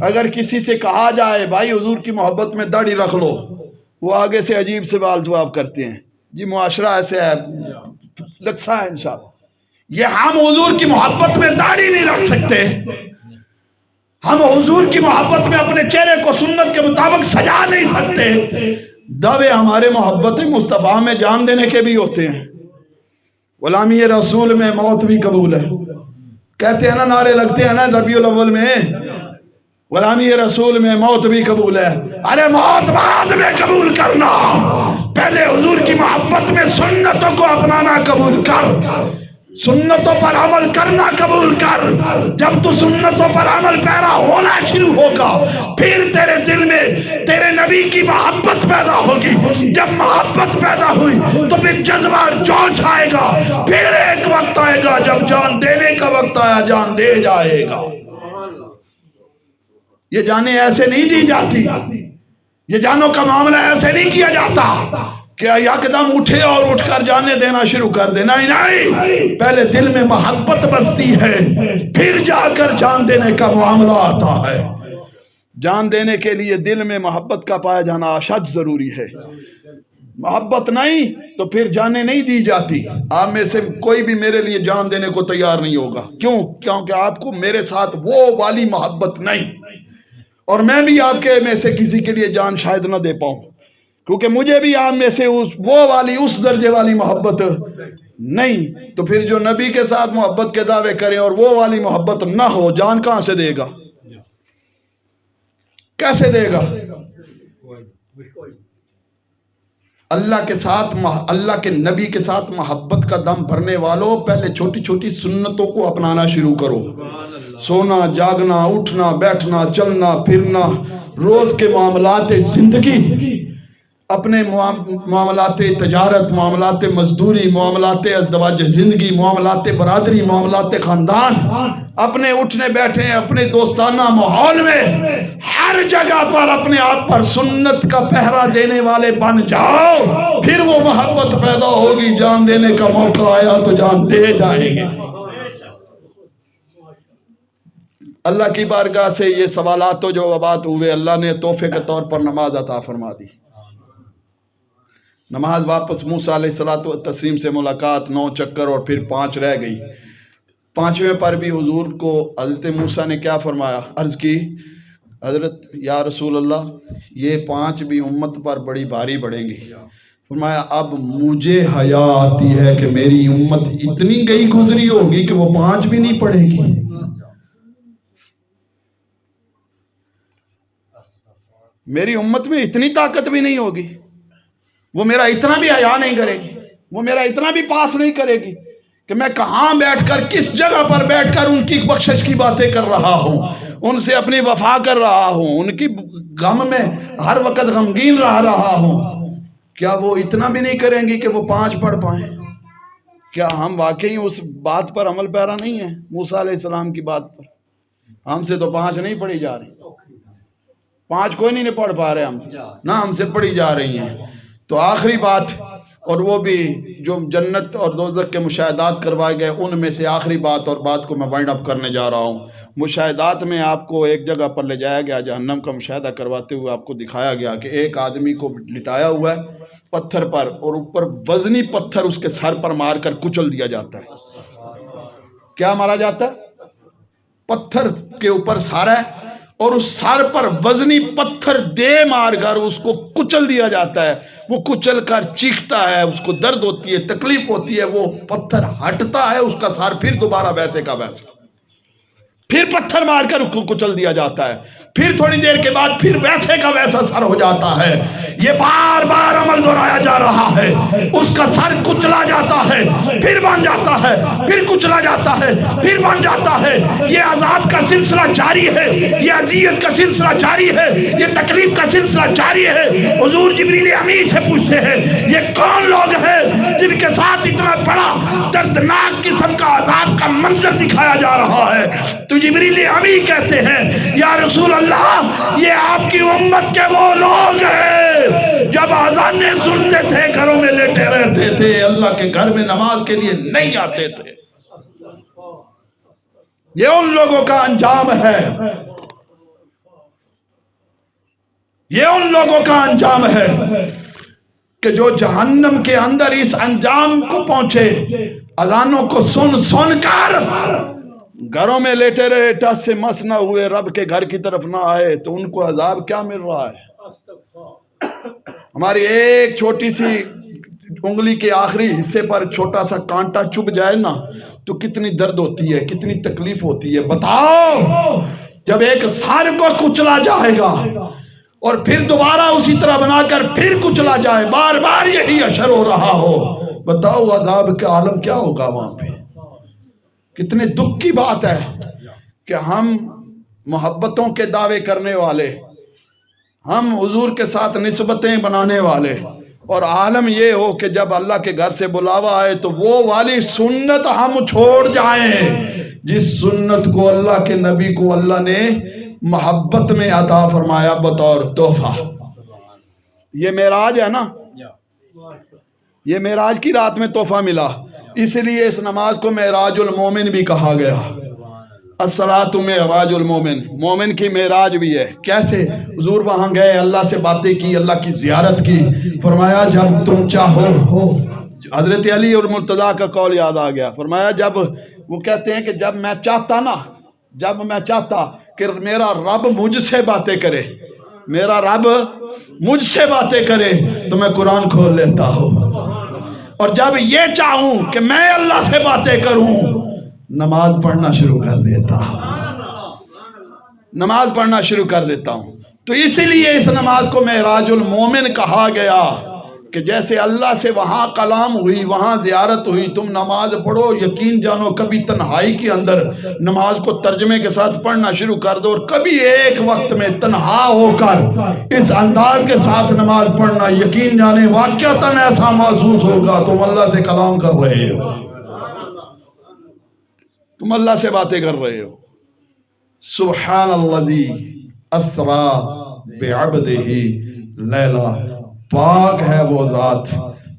اگر کسی سے کہا جائے بھائی حضور کی محبت میں داڑھی رکھ لو، وہ آگے سے عجیب سے سوال جواب کرتے ہیں، جی معاشرہ ایسے ہے، لگتا ہے انشاءاللہ یہ ہم حضور کی محبت میں داڑھی نہیں رکھ سکتے، ہم حضور کی محبت میں اپنے چہرے کو سنت کے مطابق سجا نہیں سکتے۔ دعوے ہمارے محبت مصطفیٰ میں جان دینے کے بھی ہوتے ہیں، غلامی رسول میں موت بھی قبول ہے، کہتے ہیں نا، نعرے لگتے ہیں نا ربیع الاول میں، غلامی رسول میں موت بھی قبول ہے۔ ارے موت بعد میں قبول کرنا، پہلے حضور کی محبت میں سنتوں کو اپنانا قبول کر، سنتوں پر عمل کرنا قبول کر۔ جب تو سنتوں پر عمل پیرا ہونا شروع ہوگا، پھر تیرے دل میں تیرے نبی کی محبت پیدا ہوگی۔ جب محبت پیدا ہوئی تو پھر جذبہ جوش آئے گا، پھر ایک وقت آئے گا جب جان دینے کا وقت آیا جان دے جائے گا۔ یہ جانیں ایسے نہیں دی جاتی، یہ جانوں کا معاملہ ایسے نہیں کیا جاتا کہ یکدم اٹھے اور اٹھ کر جانے دینا شروع کر دے. نہیں، پہلے دل میں محبت بستی ہے، پھر جا کر جان دینے کا معاملہ آتا ہے. جان دینے کے لیے دل میں محبت کا پایا جانا اشد ضروری ہے. محبت نہیں تو پھر جانیں نہیں دی جاتی. آپ میں سے کوئی بھی میرے لیے جان دینے کو تیار نہیں ہوگا. کیوں؟ کیونکہ آپ کو میرے ساتھ وہ والی محبت نہیں، اور میں بھی آپ کے میں سے کسی کے لیے جان شاید نہ دے پاؤں، کیونکہ مجھے بھی آپ میں سے اس درجے والی محبت نہیں. تو پھر جو نبی کے ساتھ محبت کے دعوے کریں اور وہ والی محبت نہ ہو، جان کہاں سے دے گا؟ کیسے دے گا؟ اللہ کے ساتھ، اللہ کے نبی کے ساتھ محبت کا دم بھرنے والوں، پہلے چھوٹی چھوٹی سنتوں کو اپنانا شروع کرو. سونا، جاگنا، اٹھنا، بیٹھنا، چلنا، پھرنا، روز کے معاملات زندگی، اپنے معاملات تجارت، معاملات مزدوری، معاملات ازدواج زندگی، معاملات برادری، معاملات خاندان، اپنے اٹھنے بیٹھنے، اپنے دوستانہ ماحول میں ہر جگہ پر اپنے آپ پر سنت کا پہرا دینے والے بن جاؤ. پھر وہ محبت پیدا ہوگی. جان دینے کا موقع آیا تو جان دے جائیں گے. اللہ کی بارگاہ سے یہ سوالات و جوابات ہوئے. اللہ نے تحفے کے طور پر نماز عطا فرما دی. نماز واپس موسیٰ علیہ الصلوۃ والتسلیم سے ملاقات، 9 چکر اور پھر 5 رہ گئی. 5ویں پر بھی حضور کو حضرت موسیٰ نے کیا فرمایا؟ عرض کی، حضرت یا رسول اللہ یہ 5 بھی امت پر بڑی بھاری پڑیں گی. فرمایا اب مجھے حیا آتی ہے کہ میری امت اتنی گئی گزری ہوگی کہ وہ 5 بھی نہیں پڑے گی. میری امت میں اتنی طاقت بھی نہیں ہوگی، وہ میرا اتنا بھی حیا نہیں کرے گی، وہ میرا اتنا بھی پاس نہیں کرے گی کہ میں کہاں بیٹھ کر، کس جگہ پر بیٹھ کر ان کی بخشش کی باتیں کر رہا ہوں، ان سے اپنی وفا کر رہا ہوں، ان کی غم میں ہر وقت غمگین رہا ہوں. کیا وہ اتنا بھی نہیں کریں گی کہ وہ 5 پڑھ پائیں؟ کیا ہم واقعی اس بات پر عمل پیرا نہیں ہیں؟ موسیٰ علیہ السلام کی بات پر ہم سے تو 5 نہیں پڑھی جا رہی، 5 کوئی نہیں پڑھ پا رہے ہم، نہ ہم سے پڑھی جا رہی ہیں. تو آخری بات، اور وہ بھی جو جنت اور دوزخ کے مشاہدات کروائے گئے، ان میں سے آخری بات، اور بات کو میں وائنڈ اپ کرنے جا رہا ہوں. مشاہدات میں آپ کو ایک جگہ پر لے جایا گیا، جہنم کا مشاہدہ کرواتے ہوئے آپ کو دکھایا گیا کہ ایک آدمی کو لٹایا ہوا ہے پتھر پر، اور اوپر وزنی پتھر اس کے سر پر مار کر کچل دیا جاتا ہے. کیا مارا جاتا ہے؟ پتھر کے اوپر سر ہے، اور اس سر پر وزنی پتھر دے مار کر اس کو کچل دیا جاتا ہے. وہ کچل کر چیختا ہے، اس کو درد ہوتی ہے، تکلیف ہوتی ہے، وہ پتھر ہٹتا ہے، اس کا سر پھر دوبارہ ویسے کا ویسا، پھر پتھر مار کر اس کو کچل دیا جاتا ہے، پھر تھوڑی دیر کے بعد پھر ویسے کا ویسا سر ہو جاتا ہے. یہ بار بار عمل دہرایا جا رہا ہے. اس کا سر کچلا جاتا ہے، پھر بن جاتا ہے، پھر کچلا جاتا ہے، پھر بن جاتا ہے. یہ عذاب کا سلسلہ جاری ہے، یہ اذیت کا سلسلہ جاری ہے، یہ تکلیف کا سلسلہ جاری ہے. حضور جبریل امین سے پوچھتے ہیں یہ کون لوگ ہیں جن کے ساتھ اتنا بڑا دردناک قسم کا عذاب کا منظر دکھایا جا رہا ہے؟ تو جبریل امین کہتے ہیں یا رسول اللہ یہ آپ کی امت کے وہ لوگ ہیں جب اذانیں سنتے تھے گھروں میں لیٹے رہتے تھے، اللہ کے گھر میں نماز کے لیے نہیں آتے تھے. یہ ان لوگوں کا انجام ہے، یہ ان لوگوں کا انجام ہے کہ جو جہنم کے اندر اس انجام کو پہنچے، اذانوں کو سن کر گھروں میں لیٹے رہے، ٹس سے مس نہ ہوئے، رب کے گھر کی طرف نہ آئے، تو ان کو عذاب کیا مل رہا ہے؟ ہماری ایک چھوٹی سی انگلی کے آخری حصے پر چھوٹا سا کانٹا چبھ جائے نا تو کتنی درد ہوتی ہے، کتنی تکلیف ہوتی ہے. بتاؤ جب ایک سر کو کچلا جائے گا اور پھر دوبارہ اسی طرح بنا کر پھر کچلا جائے، بار بار یہی اشر ہو رہا ہو، بتاؤ عذاب کا عالم کیا ہوگا وہاں پہ؟ کتنے دکھ کی بات ہے کہ ہم محبتوں کے دعوے کرنے والے، ہم حضور کے ساتھ نسبتیں بنانے والے، اور عالم یہ ہو کہ جب اللہ کے گھر سے بلاوا آئے تو وہ والی سنت ہم چھوڑ جائیں جس سنت کو اللہ کے نبی کو اللہ نے محبت میں عطا فرمایا بطور تحفہ۔ یہ معراج ہے نا، یہ معراج کی رات میں تحفہ ملا، اس لیے اس نماز کو معراج المومن بھی کہا گیا۔ الصلاۃ معراج المومن، مومن کی معراج بھی ہے۔ کیسے؟ حضور وہاں گئے، اللہ سے باتیں کی، اللہ کی زیارت کی، فرمایا جب تم چاہو، حضرت علی اور مرتضیٰ کا قول یاد آ گیا، فرمایا جب وہ کہتے ہیں کہ جب میں چاہتا کہ میرا رب مجھ سے باتیں کرے، میرا رب مجھ سے باتیں کرے تو میں قرآن کھول لیتا ہوں، اور جب یہ چاہوں کہ میں اللہ سے باتیں کروں نماز پڑھنا شروع کر دیتا ہوں۔ تو اسی لیے اس نماز کو معراج المومن کہا گیا کہ جیسے اللہ سے وہاں کلام ہوئی، وہاں زیارت ہوئی، تم نماز پڑھو، یقین جانو کبھی تنہائی کے اندر نماز کو ترجمے کے ساتھ پڑھنا شروع کر دو، اور کبھی ایک وقت میں تنہا ہو کر اس انداز کے ساتھ نماز پڑھنا، یقین جانے واقعتاً ایسا محسوس ہوگا تم اللہ سے کلام کر رہے ہو، تم اللہ سے باتیں کر رہے ہو۔ سبحان الذی اسرا بعبدہ لیلا، پاک ہے وہ ذات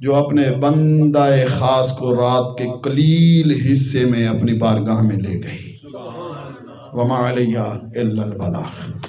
جو اپنے بندہ خاص کو رات کے قلیل حصے میں اپنی بارگاہ میں لے گئی۔ وما علیہ الا البلاغ۔